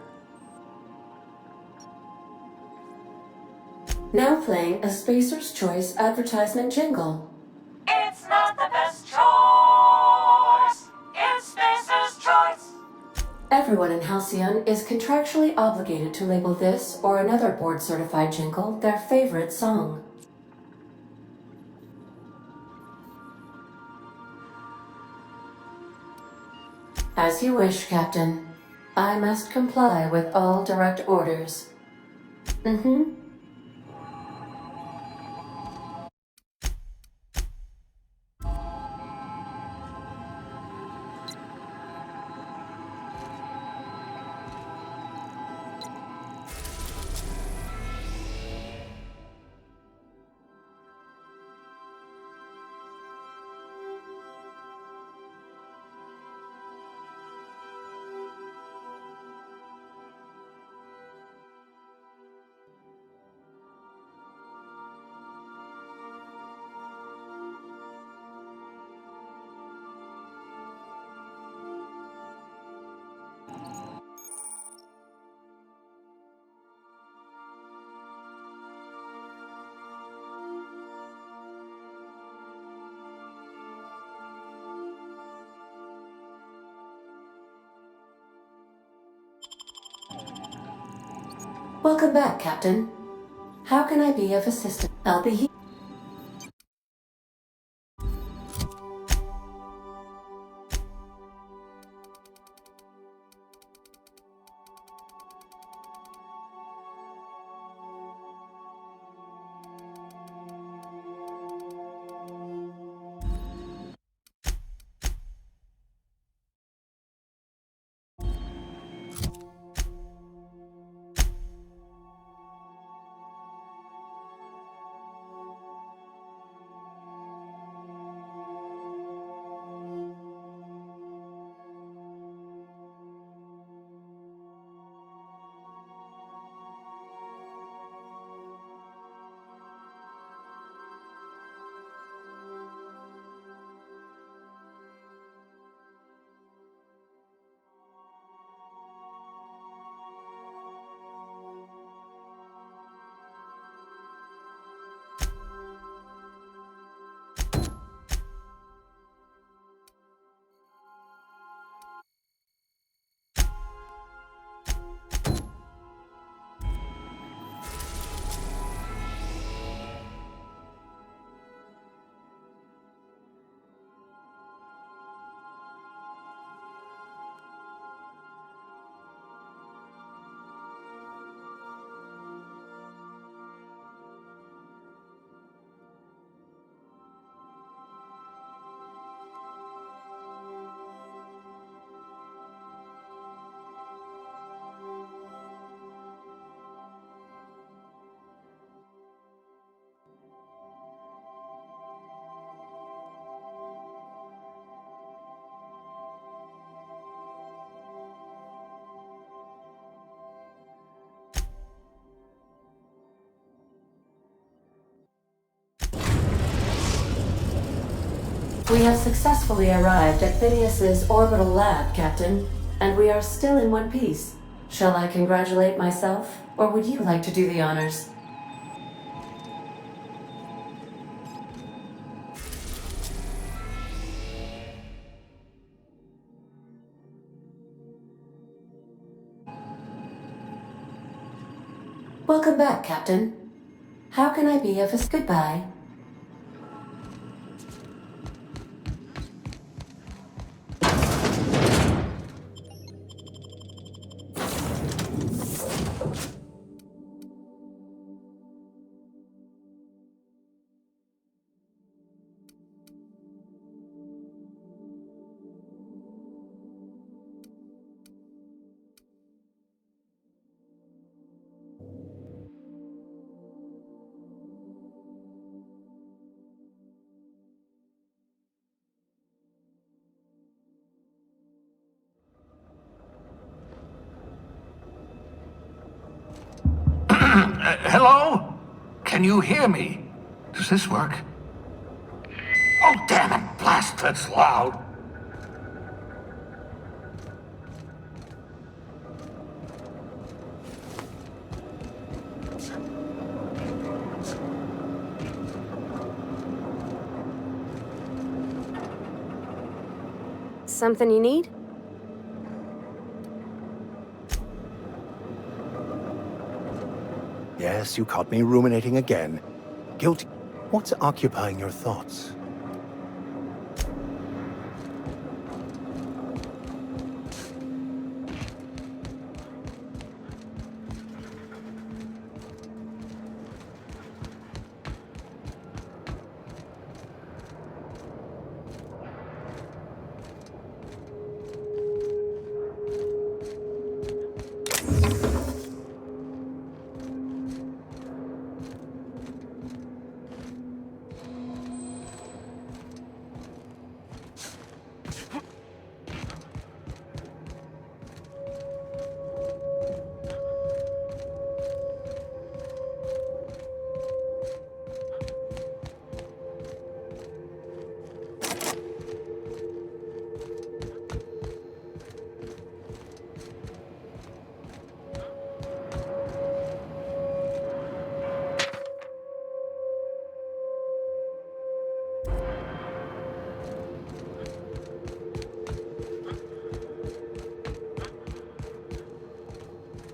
Now playing a Spacer's Choice advertisement jingle. It's not the best choice. It's Spacer's Choice. Everyone in Halcyon is contractually obligated to label this or another board-certified jingle their favorite song. As you wish, Captain. I must comply with all direct orders. Mm-hmm. Welcome back, Captain. How can I be of assistance? I'll be here. We have successfully arrived at Phineas's orbital lab, Captain, and we are still in one piece. Shall I congratulate myself, or would you like to do the honors? Welcome back, Captain. How can I be of assistance? Goodbye. Hello? Can you hear me? Does this work? Oh, damn it! Blast, that's loud. Something you need? Yes, you caught me ruminating again. Guilty. What's occupying your thoughts?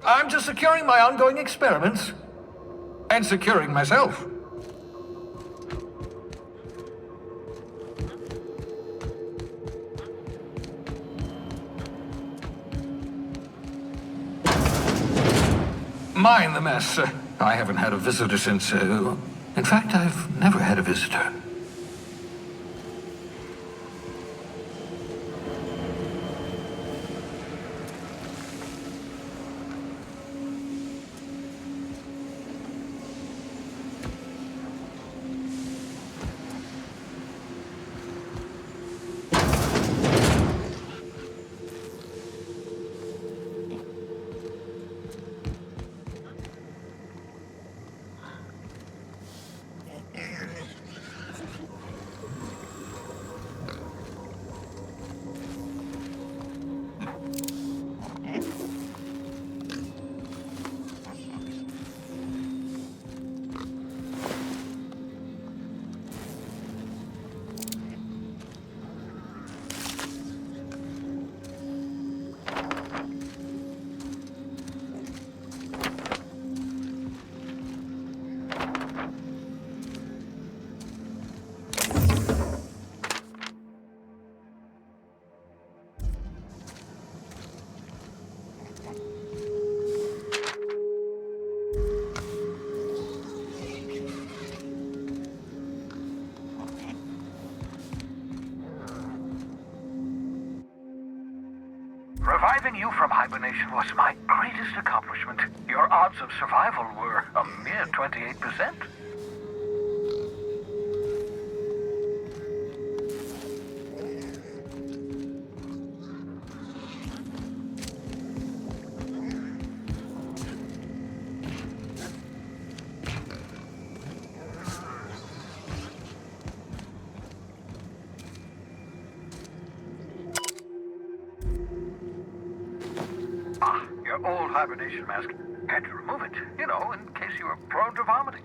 I'm just securing my ongoing experiments. And securing myself. Mind the mess. I haven't had a visitor since... in fact, I've never had a visitor. Reviving you from hibernation was my greatest accomplishment. Your odds of survival were a mere 28%. Your old hibernation mask. Had to remove it, you know, in case you were prone to vomiting.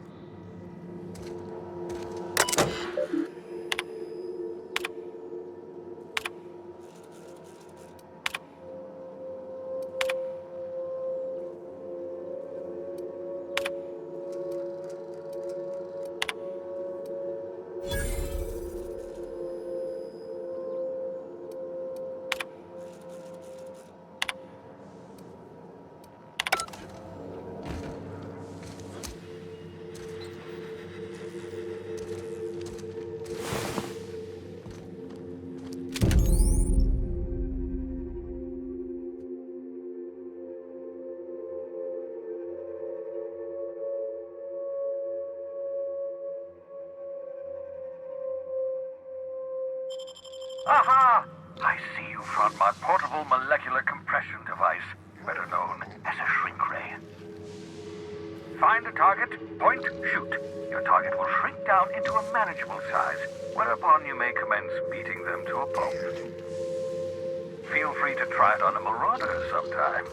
Aha! I see you found my portable molecular compression device, better known as a shrink ray. Find a target, point, shoot. Your target will shrink down into a manageable size, whereupon you may commence beating them to a pulp. Feel free to try it on a marauder sometime.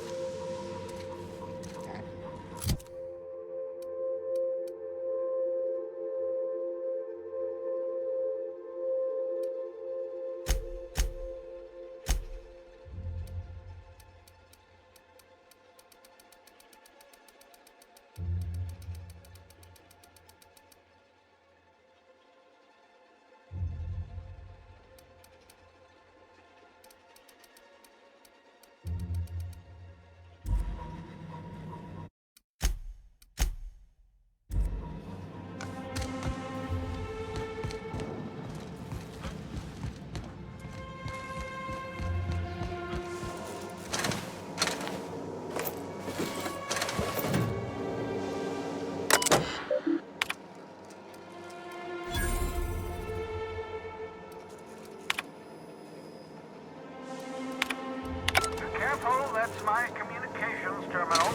Careful, that's my communications terminal.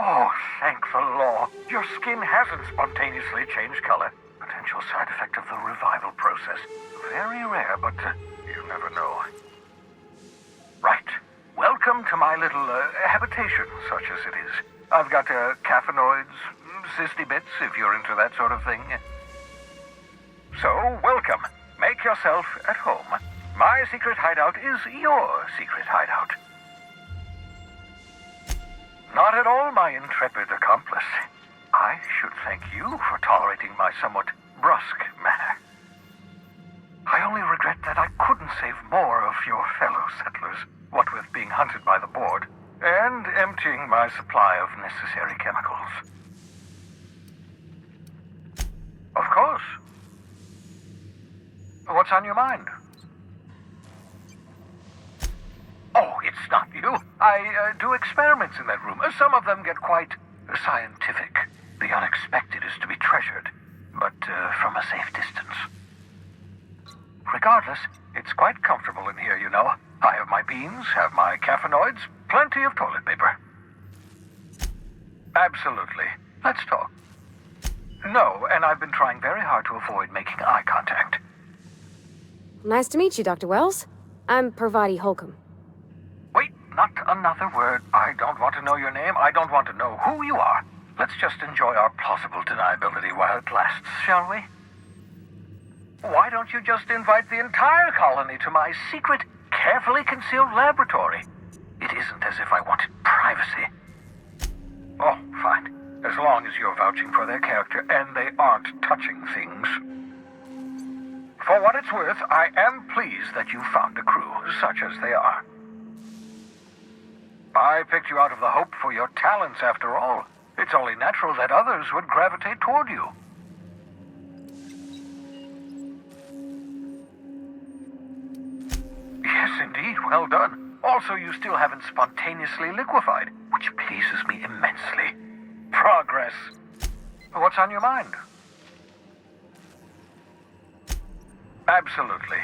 Oh, thank the law. Your skin hasn't spontaneously changed color. Potential side effect of the revival process. Very rare, but you never know. Right. Welcome to my little habitation, such as it is. I've got caffeinoids, cysty bits, if you're into that sort of thing. So, welcome. Make yourself at home. My secret hideout is your secret hideout. Not at all, my intrepid accomplice. I should thank you for tolerating my somewhat brusque manner. I only regret that I couldn't save more of your fellow settlers, what with being hunted by the board, and emptying my supply of necessary chemicals. Of course. What's on your mind? Oh, it's not you. I do experiments in that room. Some of them get quite scientific. The unexpected is to be treasured, but from a safe distance. Regardless, it's quite comfortable in here, you know. I have my beans, have my caffeinoids, plenty of toilet paper. Absolutely. Let's talk. No, and I've been trying very hard to avoid making eye contact. Nice to meet you, Dr. Wells. I'm Parvati Holcomb. Wait, not another word. I don't want to know your name. I don't want to know who you are. Let's just enjoy our plausible deniability while it lasts, shall we? Why don't you just invite the entire colony to my secret, carefully concealed laboratory? It isn't as if I wanted privacy. Oh, fine. As long as you're vouching for their character and they aren't touching things. For what it's worth, I am pleased that you found a crew, such as they are. I picked you out of the hope for your talents, after all. It's only natural that others would gravitate toward you. Yes, indeed, well done. Also, you still haven't spontaneously liquefied, which pleases me immensely. Progress. What's on your mind? Absolutely.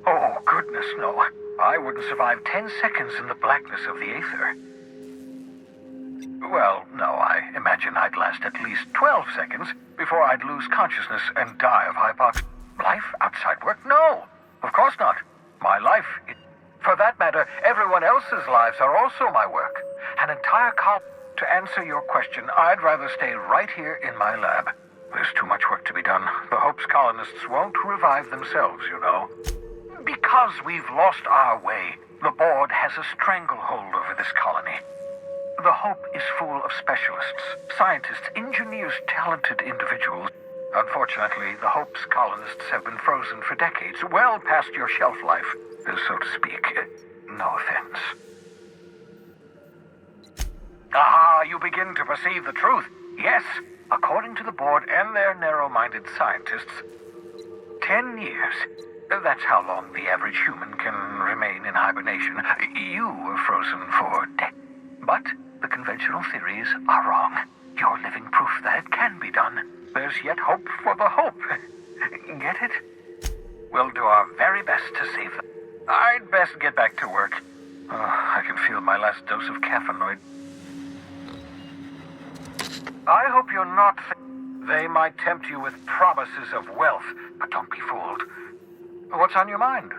Oh, goodness, no. I wouldn't survive 10 seconds in the blackness of the aether. Well, no, I imagine I'd last at least 12 seconds before I'd lose consciousness and die of hypoxia. Life outside work? No, of course not. My life, for that matter, everyone else's lives are also my work. An entire colony. To answer your question, I'd rather stay right here in my lab. There's too much work to be done. The Hope's colonists won't revive themselves, you know. Because we've lost our way, the board has a stranglehold over this colony. The Hope is full of specialists, scientists, engineers, talented individuals. Unfortunately, the Hope's colonists have been frozen for decades, well past your shelf life, so to speak. No offense. Ah, you begin to perceive the truth. Yes, according to the board and their narrow-minded scientists, 10 years. That's how long the average human can remain in hibernation. You were frozen for decades. But the conventional theories are wrong. You're living proof that it can be done. There's yet hope for the hope. Get it? We'll do our very best to save them. I'd best get back to work. I can feel my last dose of caffeinoid. I hope you're not... They might tempt you with promises of wealth, but don't be fooled. What's on your mind?